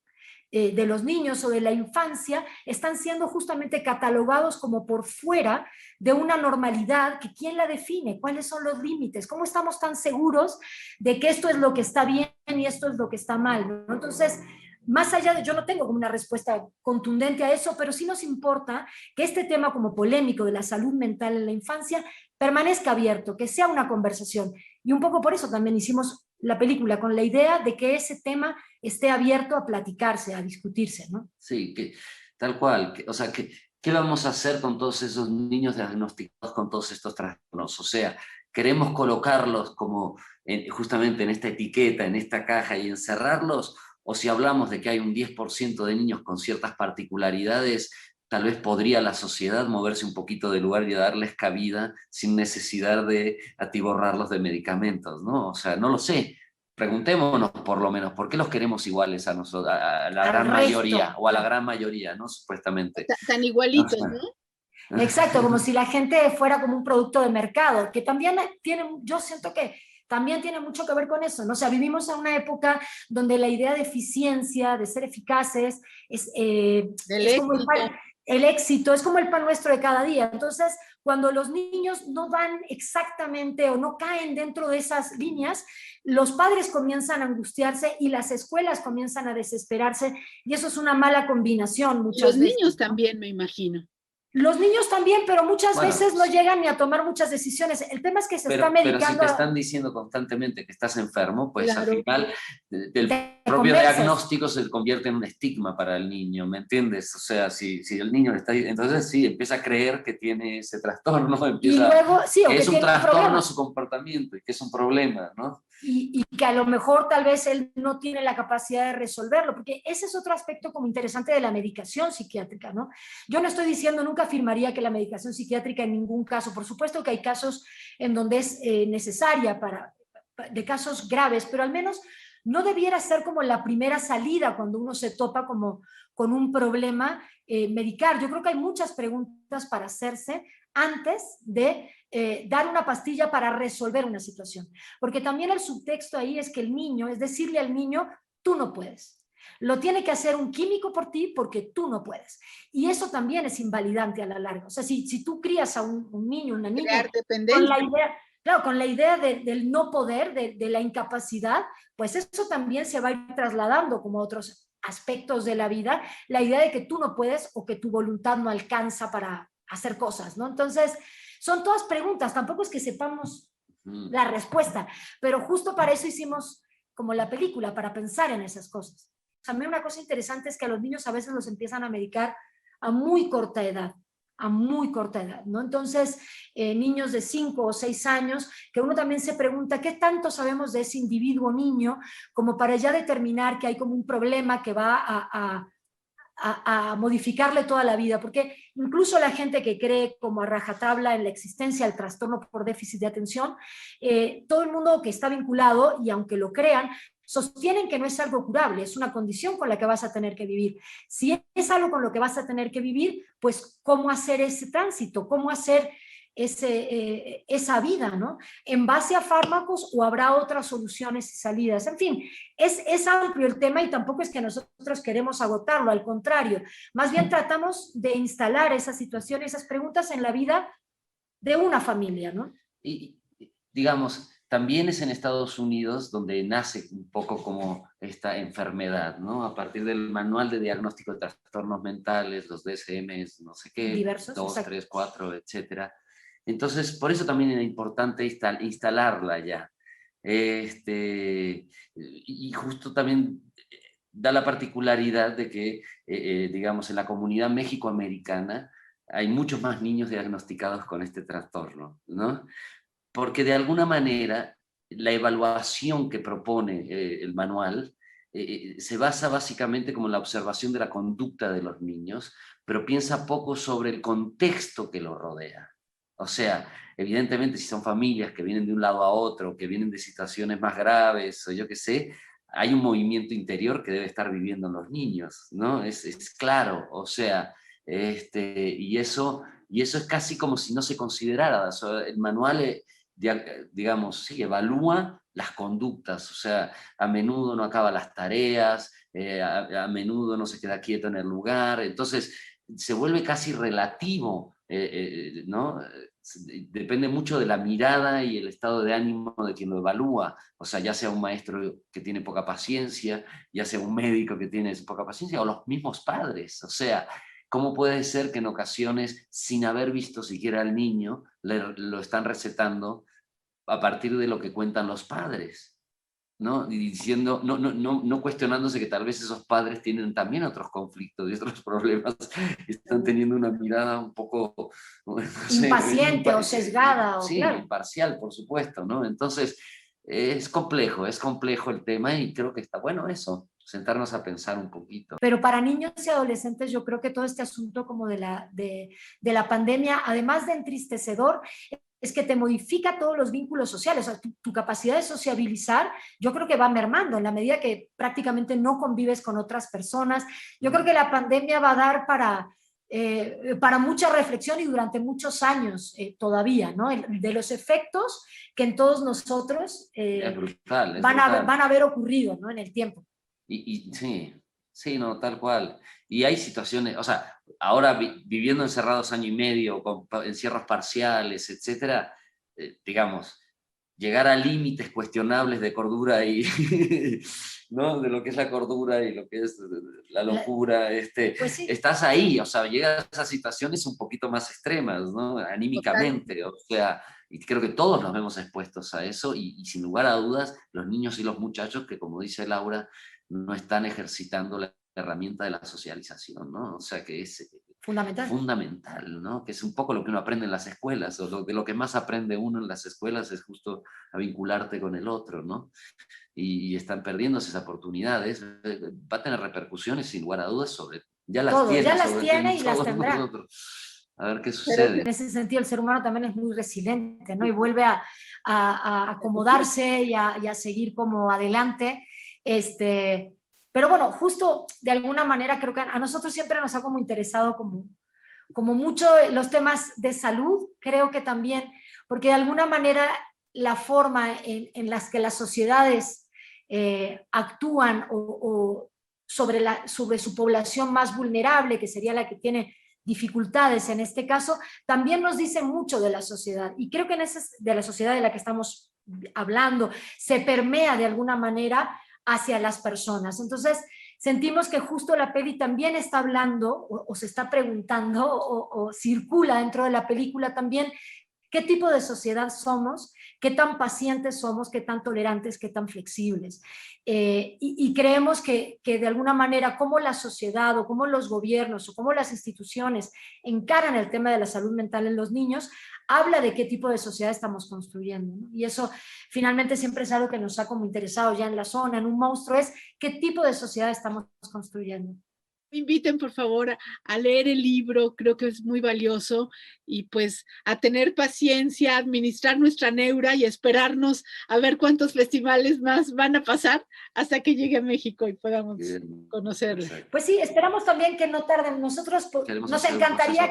de los niños o de la infancia están siendo justamente catalogados como por fuera de una normalidad que quién la define, cuáles son los límites, cómo estamos tan seguros de que esto es lo que está bien y esto es lo que está mal, ¿no? Entonces, más allá de, yo no tengo una respuesta contundente a eso, pero sí nos importa que este tema como polémico de la salud mental en la infancia permanezca abierto, que sea una conversación. Y un poco por eso también hicimos la película, con la idea de que ese tema esté abierto a platicarse, a discutirse, ¿no? Sí, tal cual. O sea, ¿qué vamos a hacer con todos esos niños diagnosticados con todos estos trastornos? O sea, ¿queremos colocarlos como justamente en esta etiqueta, en esta caja y encerrarlos? O si hablamos de que hay un 10% de niños con ciertas particularidades, tal vez podría la sociedad moverse un poquito del lugar y darles cabida sin necesidad de atiborrarlos de medicamentos, ¿no? O sea, no lo sé. Preguntémonos por lo menos, ¿por qué los queremos iguales a nosotros, a la gran mayoría, o a la gran mayoría, ¿no? Supuestamente. Tan igualitos, ¿no? Exacto, como si la gente fuera como un producto de mercado, que también yo siento que también tiene mucho que ver con eso, ¿no? O sea, vivimos en una época donde la idea de eficiencia, de ser eficaces, es como el éxito, es como el pan nuestro de cada día. Entonces, cuando los niños no van exactamente o no caen dentro de esas líneas, los padres comienzan a angustiarse y las escuelas comienzan a desesperarse, y eso es una mala combinación muchas veces. Los niños también, me imagino. Los niños también, pero muchas veces no llegan ni a tomar muchas decisiones. El tema es que se está medicando. Pero si te están diciendo constantemente que estás enfermo, pues claro, al final el propio diagnóstico se convierte en un estigma para el niño, ¿me entiendes? O sea, si el niño está ahí, entonces sí, empieza a creer que tiene ese trastorno, empieza, y luego, sí, que es un trastorno su comportamiento y que es un problema, ¿no? Y que a lo mejor tal vez él no tiene la capacidad de resolverlo, porque ese es otro aspecto como interesante de la medicación psiquiátrica, ¿no? Yo no estoy diciendo, nunca afirmaría que la medicación psiquiátrica en ningún caso, por supuesto que hay casos en donde es necesaria de casos graves, pero al menos no debiera ser como la primera salida cuando uno se topa como con un problema medical. Yo creo que hay muchas preguntas para hacerse antes de dar una pastilla para resolver una situación. Porque también el subtexto ahí es que el niño, es decirle al niño, tú no puedes. Lo tiene que hacer un químico por ti porque tú no puedes. Y eso también es invalidante a la larga. O sea, si tú crías a un niño, una niña, con la idea, claro, con la idea del no poder, de la incapacidad, pues eso también se va a ir trasladando como a otros aspectos de la vida, la idea de que tú no puedes o que tu voluntad no alcanza para hacer cosas, ¿no? Entonces, son todas preguntas, tampoco es que sepamos la respuesta, pero justo para eso hicimos como la película, para pensar en esas cosas. También una cosa interesante es que a los niños a veces los empiezan a medicar a muy corta edad, ¿no? Entonces, niños de 5 o 6 años, que uno también se pregunta qué tanto sabemos de ese individuo niño como para ya determinar que hay como un problema que va a modificarle toda la vida, porque incluso la gente que cree como a rajatabla en la existencia del trastorno por déficit de atención, todo el mundo que está vinculado, y aunque lo crean, sostienen que no es algo curable, es una condición con la que vas a tener que vivir. Si es algo con lo que vas a tener que vivir, pues ¿cómo hacer ese tránsito? ¿Cómo hacer esa vida, ¿no? ¿En base a fármacos o habrá otras soluciones y salidas? En fin, es amplio el tema y tampoco es que nosotros queremos agotarlo, al contrario, más bien tratamos de instalar esa situación, esas preguntas en la vida de una familia, ¿no? Y digamos, también es en Estados Unidos donde nace un poco como esta enfermedad, ¿no? A partir del manual de diagnóstico de trastornos mentales, los DSMs, no sé qué, diversos, 2, exacto. 3, 4, etcétera. Entonces, por eso también era importante instalarla ya. Y justo también da la particularidad de que, digamos, en la comunidad mexicoamericana hay muchos más niños diagnosticados con este trastorno, ¿no? Porque de alguna manera la evaluación que propone el manual se basa básicamente como en la observación de la conducta de los niños, pero piensa poco sobre el contexto que lo rodea. O sea, evidentemente si son familias que vienen de un lado a otro, que vienen de situaciones más graves, o yo qué sé, hay un movimiento interior que debe estar viviendo los niños, ¿no? Es claro, o sea, y eso es casi como si no se considerara. O sea, el manual, digamos, sí, evalúa las conductas, o sea, a menudo no acaba las tareas, a menudo no se queda quieto en el lugar, entonces se vuelve casi relativo, ¿no? Depende mucho de la mirada y el estado de ánimo de quien lo evalúa, o sea, ya sea un maestro que tiene poca paciencia, ya sea un médico que tiene poca paciencia, o los mismos padres, o sea, ¿cómo puede ser que en ocasiones, sin haber visto siquiera al niño, lo están recetando a partir de lo que cuentan los padres? ¿No? Y diciendo, no cuestionándose que tal vez esos padres tienen también otros conflictos y otros problemas, están teniendo una mirada un poco, no sé, impaciente o sesgada. Sí, claro. imparcial, por supuesto, ¿no? Entonces, es complejo el tema y creo que está bueno eso, sentarnos a pensar un poquito. Pero para niños y adolescentes yo creo que todo este asunto como de la pandemia, además de entristecedor, es que te modifica todos los vínculos sociales. O sea, tu capacidad de sociabilizar, yo creo que va mermando en la medida que prácticamente no convives con otras personas. Yo creo que la pandemia va a dar para mucha reflexión y durante muchos años todavía, ¿no? De los efectos que en todos nosotros van a haber ocurrido, ¿no? En el tiempo. Sí, no, tal cual. Y hay situaciones, o sea, ahora viviendo encerrados año y medio, con encierros parciales, etcétera, digamos, llegar a límites cuestionables de cordura y, ¿no? De lo que es la cordura y lo que es la locura, pues sí. Estás ahí, o sea, llegas a esas situaciones un poquito más extremas, ¿no? Anímicamente, total. O sea, y creo que todos nos vemos expuestos a eso y sin lugar a dudas, los niños y los muchachos que, como dice Laura, no están ejercitando la herramienta de la socialización, ¿no? O sea, que es fundamental, ¿no? Que es un poco lo que uno aprende en las escuelas, o de lo que más aprende uno en las escuelas es justo a vincularte con el otro, ¿no? Y están perdiéndose esas oportunidades. Va a tener repercusiones, sin lugar a dudas, sobre... Ya las tiene y las tendrá. Nosotros. A ver qué sucede. Pero en ese sentido, el ser humano también es muy resiliente, ¿no? Y vuelve a acomodarse y a seguir como adelante. Pero bueno, justo de alguna manera creo que a nosotros siempre nos ha como interesado como mucho los temas de salud, creo que también, porque de alguna manera la forma en las que las sociedades actúan o sobre su población más vulnerable, que sería la que tiene dificultades en este caso, también nos dice mucho de la sociedad. Y creo que de la sociedad de la que estamos hablando se permea de alguna manera hacia las personas. Entonces, sentimos que justo la peli también está hablando o se está preguntando o circula dentro de la película también qué tipo de sociedad somos, qué tan pacientes somos, qué tan tolerantes, qué tan flexibles. Y creemos que de alguna manera cómo la sociedad o cómo los gobiernos o cómo las instituciones encaran el tema de la salud mental en los niños habla de qué tipo de sociedad estamos construyendo, ¿no? Y eso finalmente siempre es algo que nos ha como interesado ya en la zona, en un monstruo, es qué tipo de sociedad estamos construyendo. Inviten por favor a leer el libro, creo que es muy valioso, y pues a tener paciencia, administrar nuestra neura y esperarnos a ver cuántos festivales más van a pasar hasta que llegue a México y podamos conocerlo. Pues sí, esperamos también que no tarden. Nosotros nos encantaría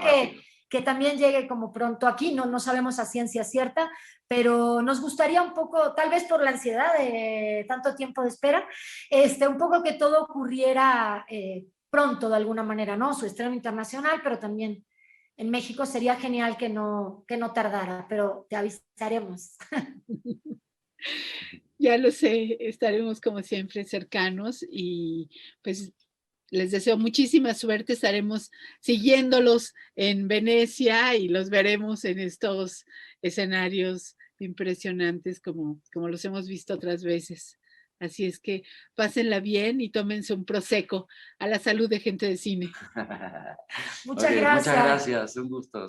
que también llegue como pronto aquí, no sabemos a ciencia cierta, pero nos gustaría un poco, tal vez por la ansiedad de tanto tiempo de espera, un poco que todo ocurriera pronto de alguna manera, ¿no? Su estreno internacional, pero también en México sería genial que no tardara, pero te avisaremos. Ya lo sé, estaremos como siempre cercanos y pues les deseo muchísima suerte, estaremos siguiéndolos en Venecia y los veremos en estos escenarios impresionantes como los hemos visto otras veces. Así es que pásenla bien y tómense un prosecco a la salud de Gente de Cine. Muchas gracias. Muchas gracias, un gusto.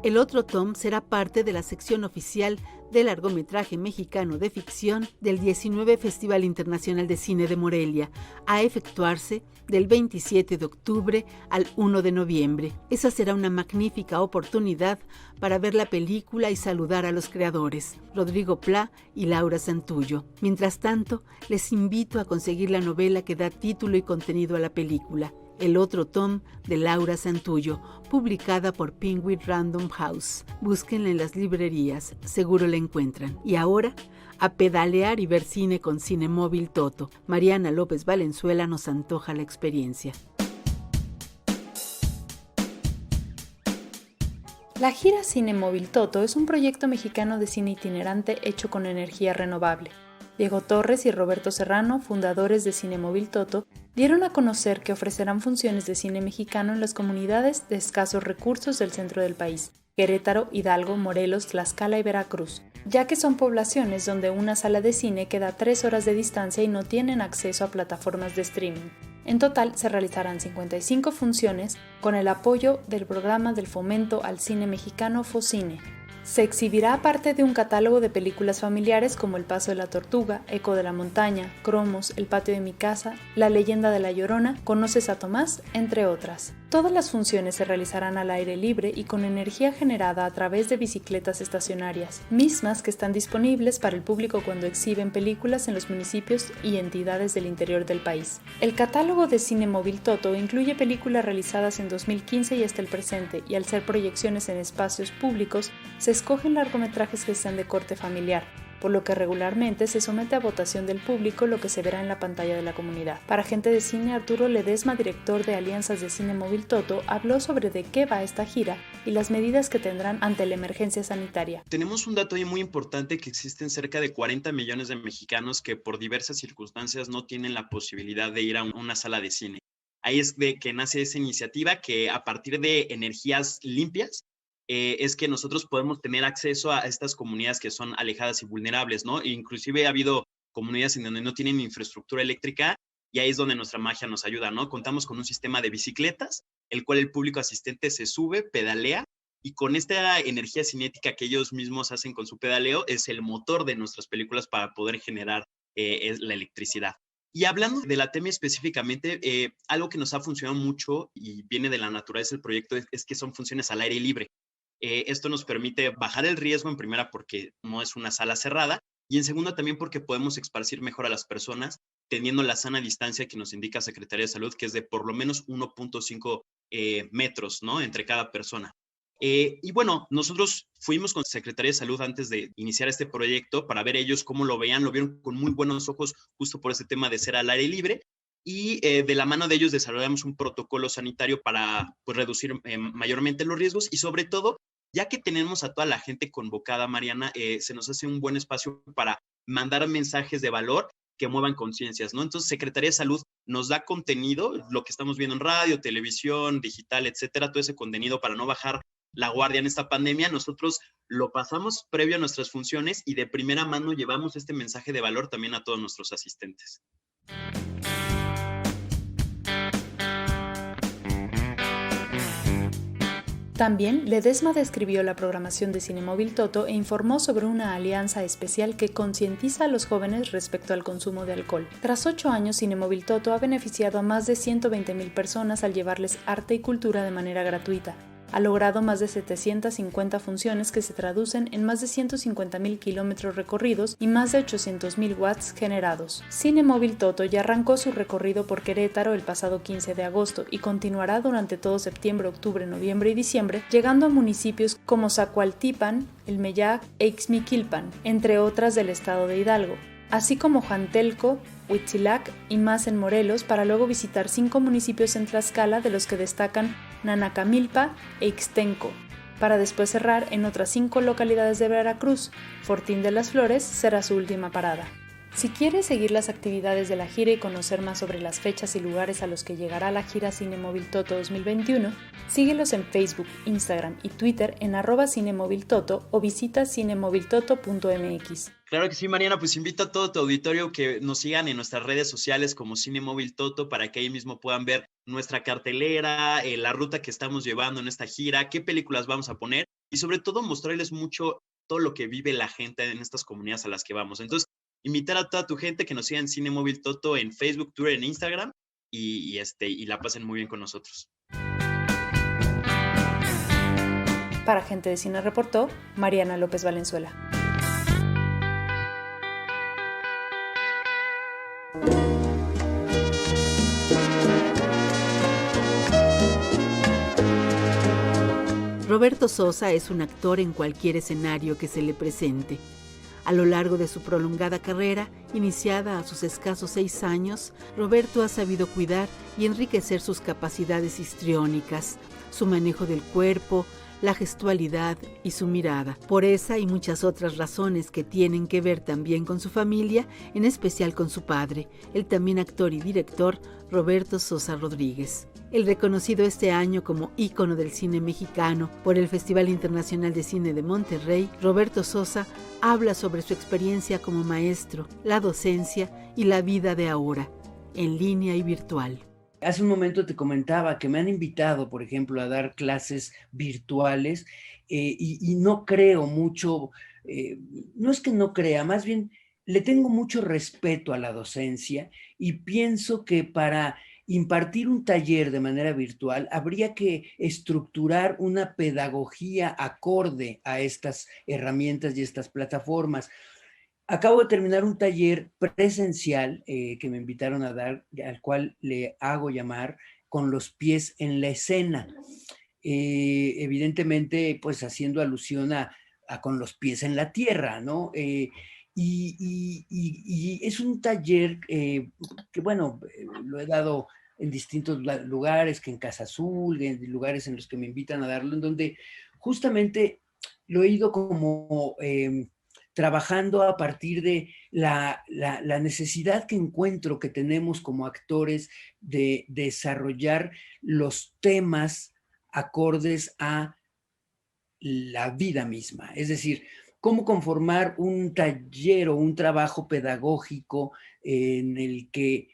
El otro tom será parte de la sección oficial del largometraje mexicano de ficción del 19 Festival Internacional de Cine de Morelia, a efectuarse del 27 de octubre al 1 de noviembre. Esa será una magnífica oportunidad para ver la película y saludar a los creadores, Rodrigo Plá y Laura Santullo. Mientras tanto, les invito a conseguir la novela que da título y contenido a la película, El otro tom de Laura Santullo, publicada por Penguin Random House. Búsquenla en las librerías, seguro la encuentran. Y ahora, a pedalear y ver cine con Cinemóvil Toto. Mariana López Valenzuela nos antoja la experiencia. La gira Cinemóvil Toto es un proyecto mexicano de cine itinerante hecho con energía renovable. Diego Torres y Roberto Serrano, fundadores de Cinemóvil Toto, dieron a conocer que ofrecerán funciones de cine mexicano en las comunidades de escasos recursos del centro del país, Querétaro, Hidalgo, Morelos, Tlaxcala y Veracruz, ya que son poblaciones donde una sala de cine queda a 3 horas de distancia y no tienen acceso a plataformas de streaming. En total se realizarán 55 funciones con el apoyo del programa del fomento al cine mexicano FOCINE. Se exhibirá parte de un catálogo de películas familiares como El Paso de la Tortuga, Eco de la Montaña, Cromos, El Patio de mi Casa, La Leyenda de la Llorona, Conoces a Tomás, entre otras. Todas las funciones se realizarán al aire libre y con energía generada a través de bicicletas estacionarias, mismas que están disponibles para el público cuando exhiben películas en los municipios y entidades del interior del país. El catálogo de Cinemóvil Toto incluye películas realizadas en 2015 y hasta el presente, y al ser proyecciones en espacios públicos, se escogen largometrajes que sean de corte familiar, por lo que regularmente se somete a votación del público lo que se verá en la pantalla de la comunidad. Para Gente de Cine, Arturo Ledesma, director de Alianzas de Cinemóvil Toto, habló sobre de qué va esta gira y las medidas que tendrán ante la emergencia sanitaria. Tenemos un dato ahí muy importante, que existen cerca de 40 millones de mexicanos que por diversas circunstancias no tienen la posibilidad de ir a una sala de cine. Ahí es de que nace esa iniciativa que a partir de energías limpias, es que nosotros podemos tener acceso a estas comunidades que son alejadas y vulnerables, ¿no? Inclusive ha habido comunidades en donde no tienen infraestructura eléctrica y ahí es donde nuestra magia nos ayuda, ¿no? Contamos con un sistema de bicicletas, el cual el público asistente se sube, pedalea, y con esta energía cinética que ellos mismos hacen con su pedaleo es el motor de nuestras películas para poder generar la electricidad. Y hablando de la TEMI específicamente, algo que nos ha funcionado mucho y viene de la naturaleza del proyecto es que son funciones al aire libre. Esto nos permite bajar el riesgo en primera porque no es una sala cerrada y en segunda también porque podemos esparcir mejor a las personas teniendo la sana distancia que nos indica Secretaría de Salud, que es de por lo menos 1.5 metros, ¿no? Entre cada persona. Y bueno, nosotros fuimos con Secretaría de Salud antes de iniciar este proyecto para ver ellos cómo lo veían. Lo vieron con muy buenos ojos justo por ese tema de ser al aire libre. Y de la mano de ellos desarrollamos un protocolo sanitario para pues, reducir mayormente los riesgos y sobre todo, ya que tenemos a toda la gente convocada, Mariana, se nos hace un buen espacio para mandar mensajes de valor que muevan conciencias, ¿no? Entonces, Secretaría de Salud nos da contenido, lo que estamos viendo en radio, televisión, digital, etcétera, todo ese contenido para no bajar la guardia en esta pandemia. Nosotros lo pasamos previo a nuestras funciones y de primera mano llevamos este mensaje de valor también a todos nuestros asistentes. También, Ledesma describió la programación de Cinemóvil Toto e informó sobre una alianza especial que concientiza a los jóvenes respecto al consumo de alcohol. Tras 8 años, Cinemóvil Toto ha beneficiado a más de 120,000 personas al llevarles arte y cultura de manera gratuita. Ha logrado más de 750 funciones que se traducen en más de 150,000 kilómetros recorridos y más de 800,000 watts generados. Cinemóvil Toto ya arrancó su recorrido por Querétaro el pasado 15 de agosto y continuará durante todo septiembre, octubre, noviembre y diciembre, llegando a municipios como Zacualtipan, El Meyac e Ixmiquilpan, entre otras del estado de Hidalgo, así como Jantelco, Huitzilac y más en Morelos, para luego visitar 5 municipios en Tlaxcala, de los que destacan Nanacamilpa e Ixtenco, para después cerrar en otras 5 localidades de Veracruz. Fortín de las Flores será su última parada. Si quieres seguir las actividades de la gira y conocer más sobre las fechas y lugares a los que llegará la gira Cinemóvil Toto 2021, síguelos en Facebook, Instagram y Twitter en @cinemóviltoto o visita cinemóviltoto.mx. Claro que sí, Mariana, pues invito a todo tu auditorio que nos sigan en nuestras redes sociales como Cinemóvil Toto para que ahí mismo puedan ver nuestra cartelera, la ruta que estamos llevando en esta gira, qué películas vamos a poner y sobre todo mostrarles mucho todo lo que vive la gente en estas comunidades a las que vamos. Entonces, invitar a toda tu gente que nos siga en Cinemóvil Toto en Facebook, Twitter, en Instagram y la pasen muy bien con nosotros. Para Gente de Cine reportó Mariana López Valenzuela. Roberto Sosa es un actor en cualquier escenario que se le presente. A lo largo de su prolongada carrera, iniciada a sus escasos 6 años, Roberto ha sabido cuidar y enriquecer sus capacidades histriónicas, su manejo del cuerpo, la gestualidad y su mirada. Por esa y muchas otras razones que tienen que ver también con su familia, en especial con su padre, el también actor y director Roberto Sosa Rodríguez. El reconocido este año como ícono del cine mexicano por el Festival Internacional de Cine de Monterrey, Roberto Sosa habla sobre su experiencia como maestro, la docencia y la vida de ahora, en línea y virtual. Hace un momento te comentaba que me han invitado, por ejemplo, a dar clases virtuales y no creo mucho, no es que no crea, más bien le tengo mucho respeto a la docencia y pienso que para impartir un taller de manera virtual habría que estructurar una pedagogía acorde a estas herramientas y estas plataformas. Acabo de terminar un taller presencial que me invitaron a dar, al cual le hago llamar Con los pies en la escena. Evidentemente, pues haciendo alusión a con los pies en la tierra, ¿no? Y es un taller que, bueno, lo he dado en distintos lugares, que en Casa Azul, en lugares en los que me invitan a darlo, en donde justamente lo he ido como trabajando a partir de la necesidad que encuentro que tenemos como actores de desarrollar los temas acordes a la vida misma. Es decir, cómo conformar un taller o un trabajo pedagógico en el que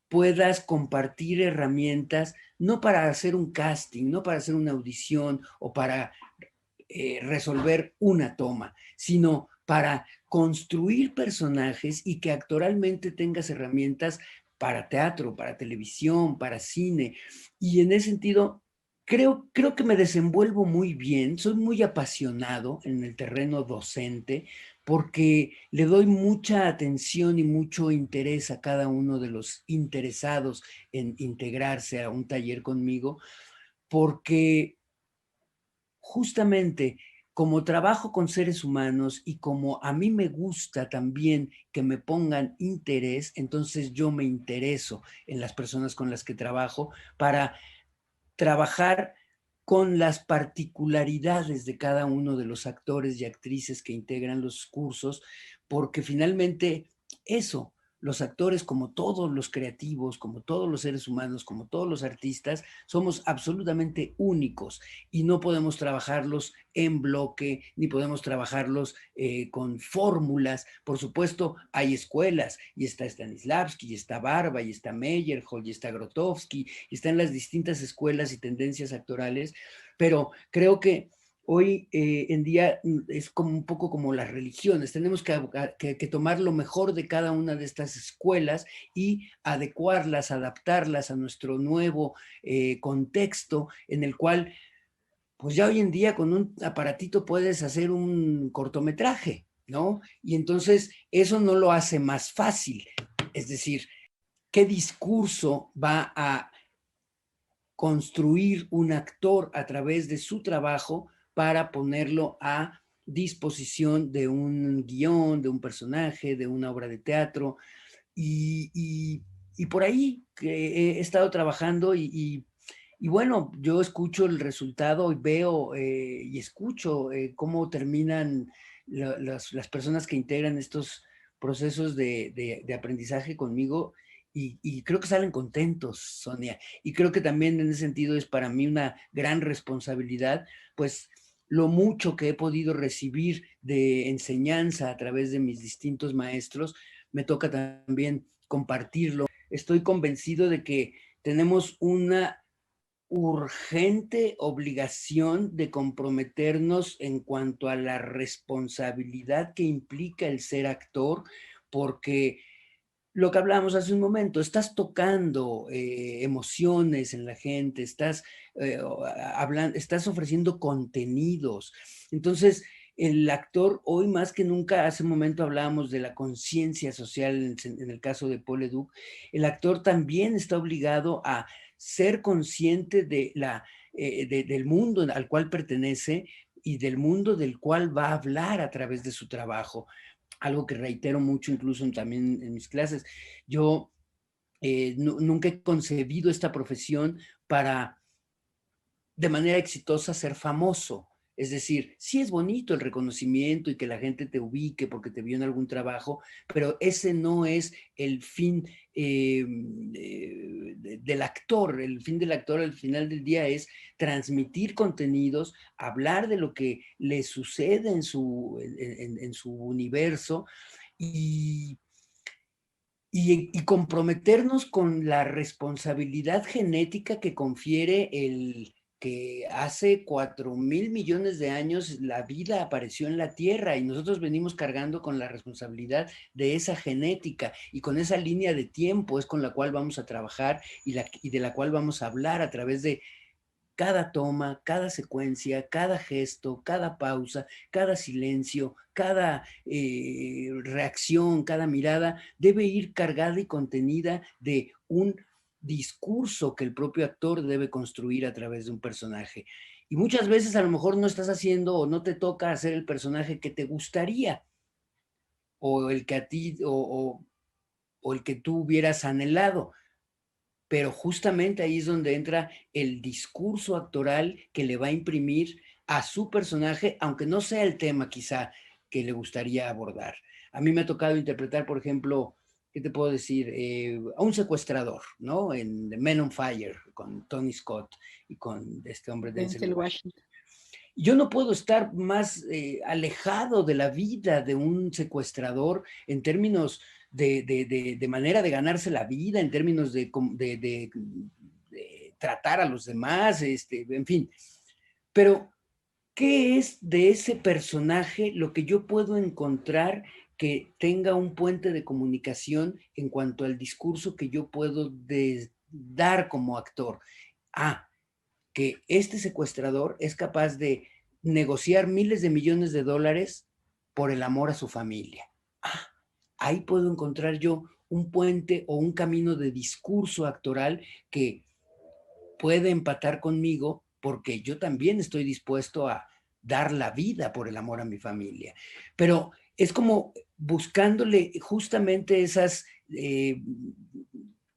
puedas compartir herramientas, no para hacer un casting, no para hacer una audición o para resolver una toma, sino para construir personajes y que actoralmente tengas herramientas para teatro, para televisión, para cine. Y en ese sentido, creo que me desenvuelvo muy bien, soy muy apasionado en el terreno docente porque le doy mucha atención y mucho interés a cada uno de los interesados en integrarse a un taller conmigo, porque justamente como trabajo con seres humanos y como a mí me gusta también que me pongan interés, entonces yo me intereso en las personas con las que trabajo para trabajar con las particularidades de cada uno de los actores y actrices que integran los cursos, porque finalmente eso, los actores, como todos los creativos, como todos los seres humanos, como todos los artistas, somos absolutamente únicos y no podemos trabajarlos en bloque, ni podemos trabajarlos con fórmulas. Por supuesto, hay escuelas, y está Stanislavski, y está Barba, y está Meyerhold, y está Grotowski, y están las distintas escuelas y tendencias actorales, pero creo que hoy en día es como un poco como las religiones. Tenemos que tomar lo mejor de cada una de estas escuelas y adecuarlas, adaptarlas a nuestro nuevo contexto en el cual, pues ya hoy en día con un aparatito puedes hacer un cortometraje, ¿no? Y entonces eso no lo hace más fácil. Es decir, ¿qué discurso va a construir un actor a través de su trabajo para ponerlo a disposición de un guión, de un personaje, de una obra de teatro? Y por ahí que he estado trabajando y bueno, yo escucho el resultado y veo y escucho cómo terminan las personas que integran estos procesos de aprendizaje conmigo y creo que salen contentos, Sonia. Y creo que también en ese sentido es para mí una gran responsabilidad, pues lo mucho que he podido recibir de enseñanza a través de mis distintos maestros, me toca también compartirlo. Estoy convencido de que tenemos una urgente obligación de comprometernos en cuanto a la responsabilidad que implica el ser actor, porque lo que hablábamos hace un momento, estás tocando emociones en la gente, estás hablando, estás ofreciendo contenidos. Entonces, el actor hoy más que nunca, hace un momento hablábamos de la conciencia social en el caso de Paul Leduc, el actor también está obligado a ser consciente de del mundo al cual pertenece y del mundo del cual va a hablar a través de su trabajo. Algo que reitero mucho incluso también en mis clases. Yo nunca he concebido esta profesión para de manera exitosa ser famoso. Es decir, sí es bonito el reconocimiento y que la gente te ubique porque te vio en algún trabajo, pero ese no es el fin del actor. El fin del actor al final del día es transmitir contenidos, hablar de lo que le sucede en su universo y comprometernos con la responsabilidad genética que confiere el que hace 4,000 millones de años la vida apareció en la Tierra y nosotros venimos cargando con la responsabilidad de esa genética y con esa línea de tiempo es con la cual vamos a trabajar y de la cual vamos a hablar a través de cada toma, cada secuencia, cada gesto, cada pausa, cada silencio, cada reacción, cada mirada, debe ir cargada y contenida de un discurso que el propio actor debe construir a través de un personaje. Y muchas veces a lo mejor no estás haciendo o no te toca hacer el personaje que te gustaría o el que a ti o el que tú hubieras anhelado. Pero justamente ahí es donde entra el discurso actoral que le va a imprimir a su personaje, aunque no sea el tema quizá que le gustaría abordar. A mí me ha tocado interpretar, por ejemplo, ¿qué te puedo decir? A un secuestrador, ¿no? En The Men on Fire, con Tony Scott y con este hombre Denzel Washington. Yo no puedo estar más alejado de la vida de un secuestrador en términos de manera de ganarse la vida, en términos de tratar a los demás, en fin. Pero, ¿qué es de ese personaje lo que yo puedo encontrar que tenga un puente de comunicación en cuanto al discurso que yo puedo dar como actor? Que este secuestrador es capaz de negociar miles de millones de dólares por el amor a su familia. Ahí puedo encontrar yo un puente o un camino de discurso actoral que puede empatar conmigo porque yo también estoy dispuesto a dar la vida por el amor a mi familia. Pero es como buscándole justamente esas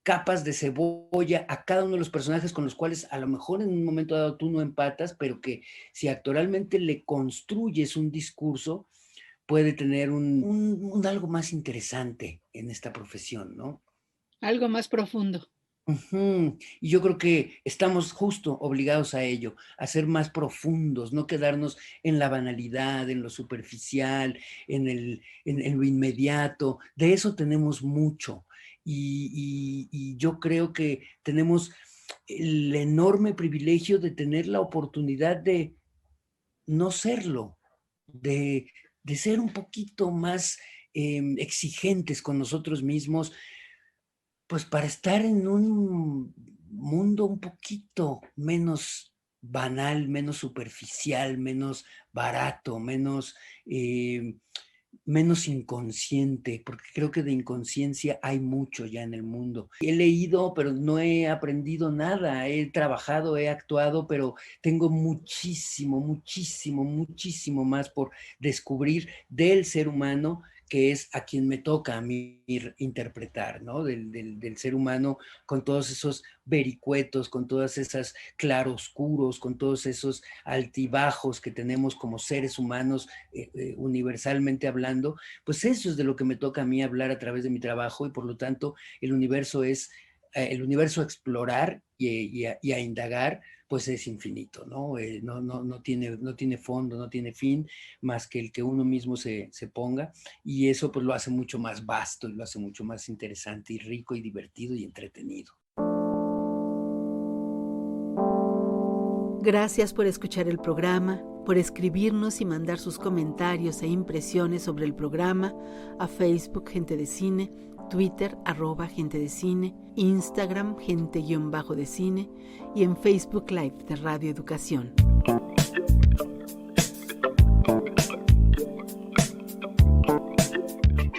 capas de cebolla a cada uno de los personajes con los cuales a lo mejor en un momento dado tú no empatas, pero que si actoralmente le construyes un discurso, puede tener un algo más interesante en esta profesión, ¿no? Algo más profundo. Y yo creo que estamos justo obligados a ello, a ser más profundos, no quedarnos en la banalidad, en lo superficial, en lo inmediato. De eso tenemos mucho. Y yo creo que tenemos el enorme privilegio de tener la oportunidad de no serlo, de ser un poquito más exigentes con nosotros mismos, pues para estar en un mundo un poquito menos banal, menos superficial, menos barato, menos inconsciente, porque creo que de inconsciencia hay mucho ya en el mundo. He leído, pero no he aprendido nada, he trabajado, he actuado, pero tengo muchísimo más por descubrir del ser humano, que es a quien me toca a mí interpretar, ¿no? Del ser humano, con todos esos vericuetos, con todas esas claroscuros, con todos esos altibajos que tenemos como seres humanos, universalmente hablando. Pues eso es de lo que me toca a mí hablar a través de mi trabajo, y por lo tanto el universo a explorar y a indagar, pues es infinito, ¿no? No tiene fondo, no tiene fin, más que el que uno mismo se ponga, y eso pues lo hace mucho más vasto, y lo hace mucho más interesante y rico y divertido y entretenido. Gracias por escuchar el programa, por escribirnos y mandar sus comentarios e impresiones sobre el programa a Facebook Gente de Cine, Twitter @Gente de Cine, Instagram Gente_de Cine y en Facebook Live de Radio Educación.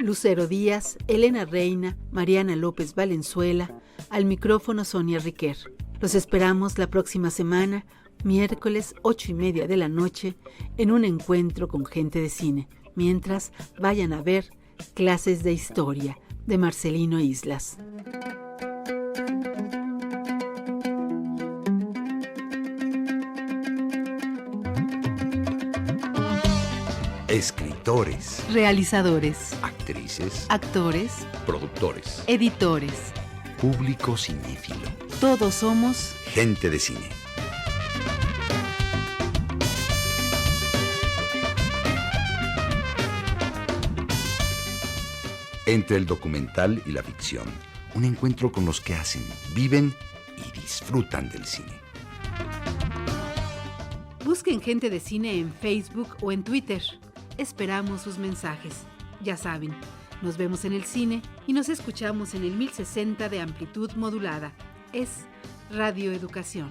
Lucero Díaz, Elena Reina, Mariana López Valenzuela, al micrófono Sonia Riquer. Los esperamos la próxima semana, miércoles 8:30 de la noche, en un encuentro con Gente de Cine. Mientras, vayan a ver Clases de Historia, de Marcelino Islas. Escritores, realizadores, actrices, actores, productores, editores, público cinéfilo. Todos somos Gente de Cine. Entre el documental y la ficción, un encuentro con los que hacen, viven y disfrutan del cine. Busquen Gente de Cine en Facebook o en Twitter. Esperamos sus mensajes. Ya saben, nos vemos en el cine y nos escuchamos en el 1060 de amplitud modulada. Es Radio Educación.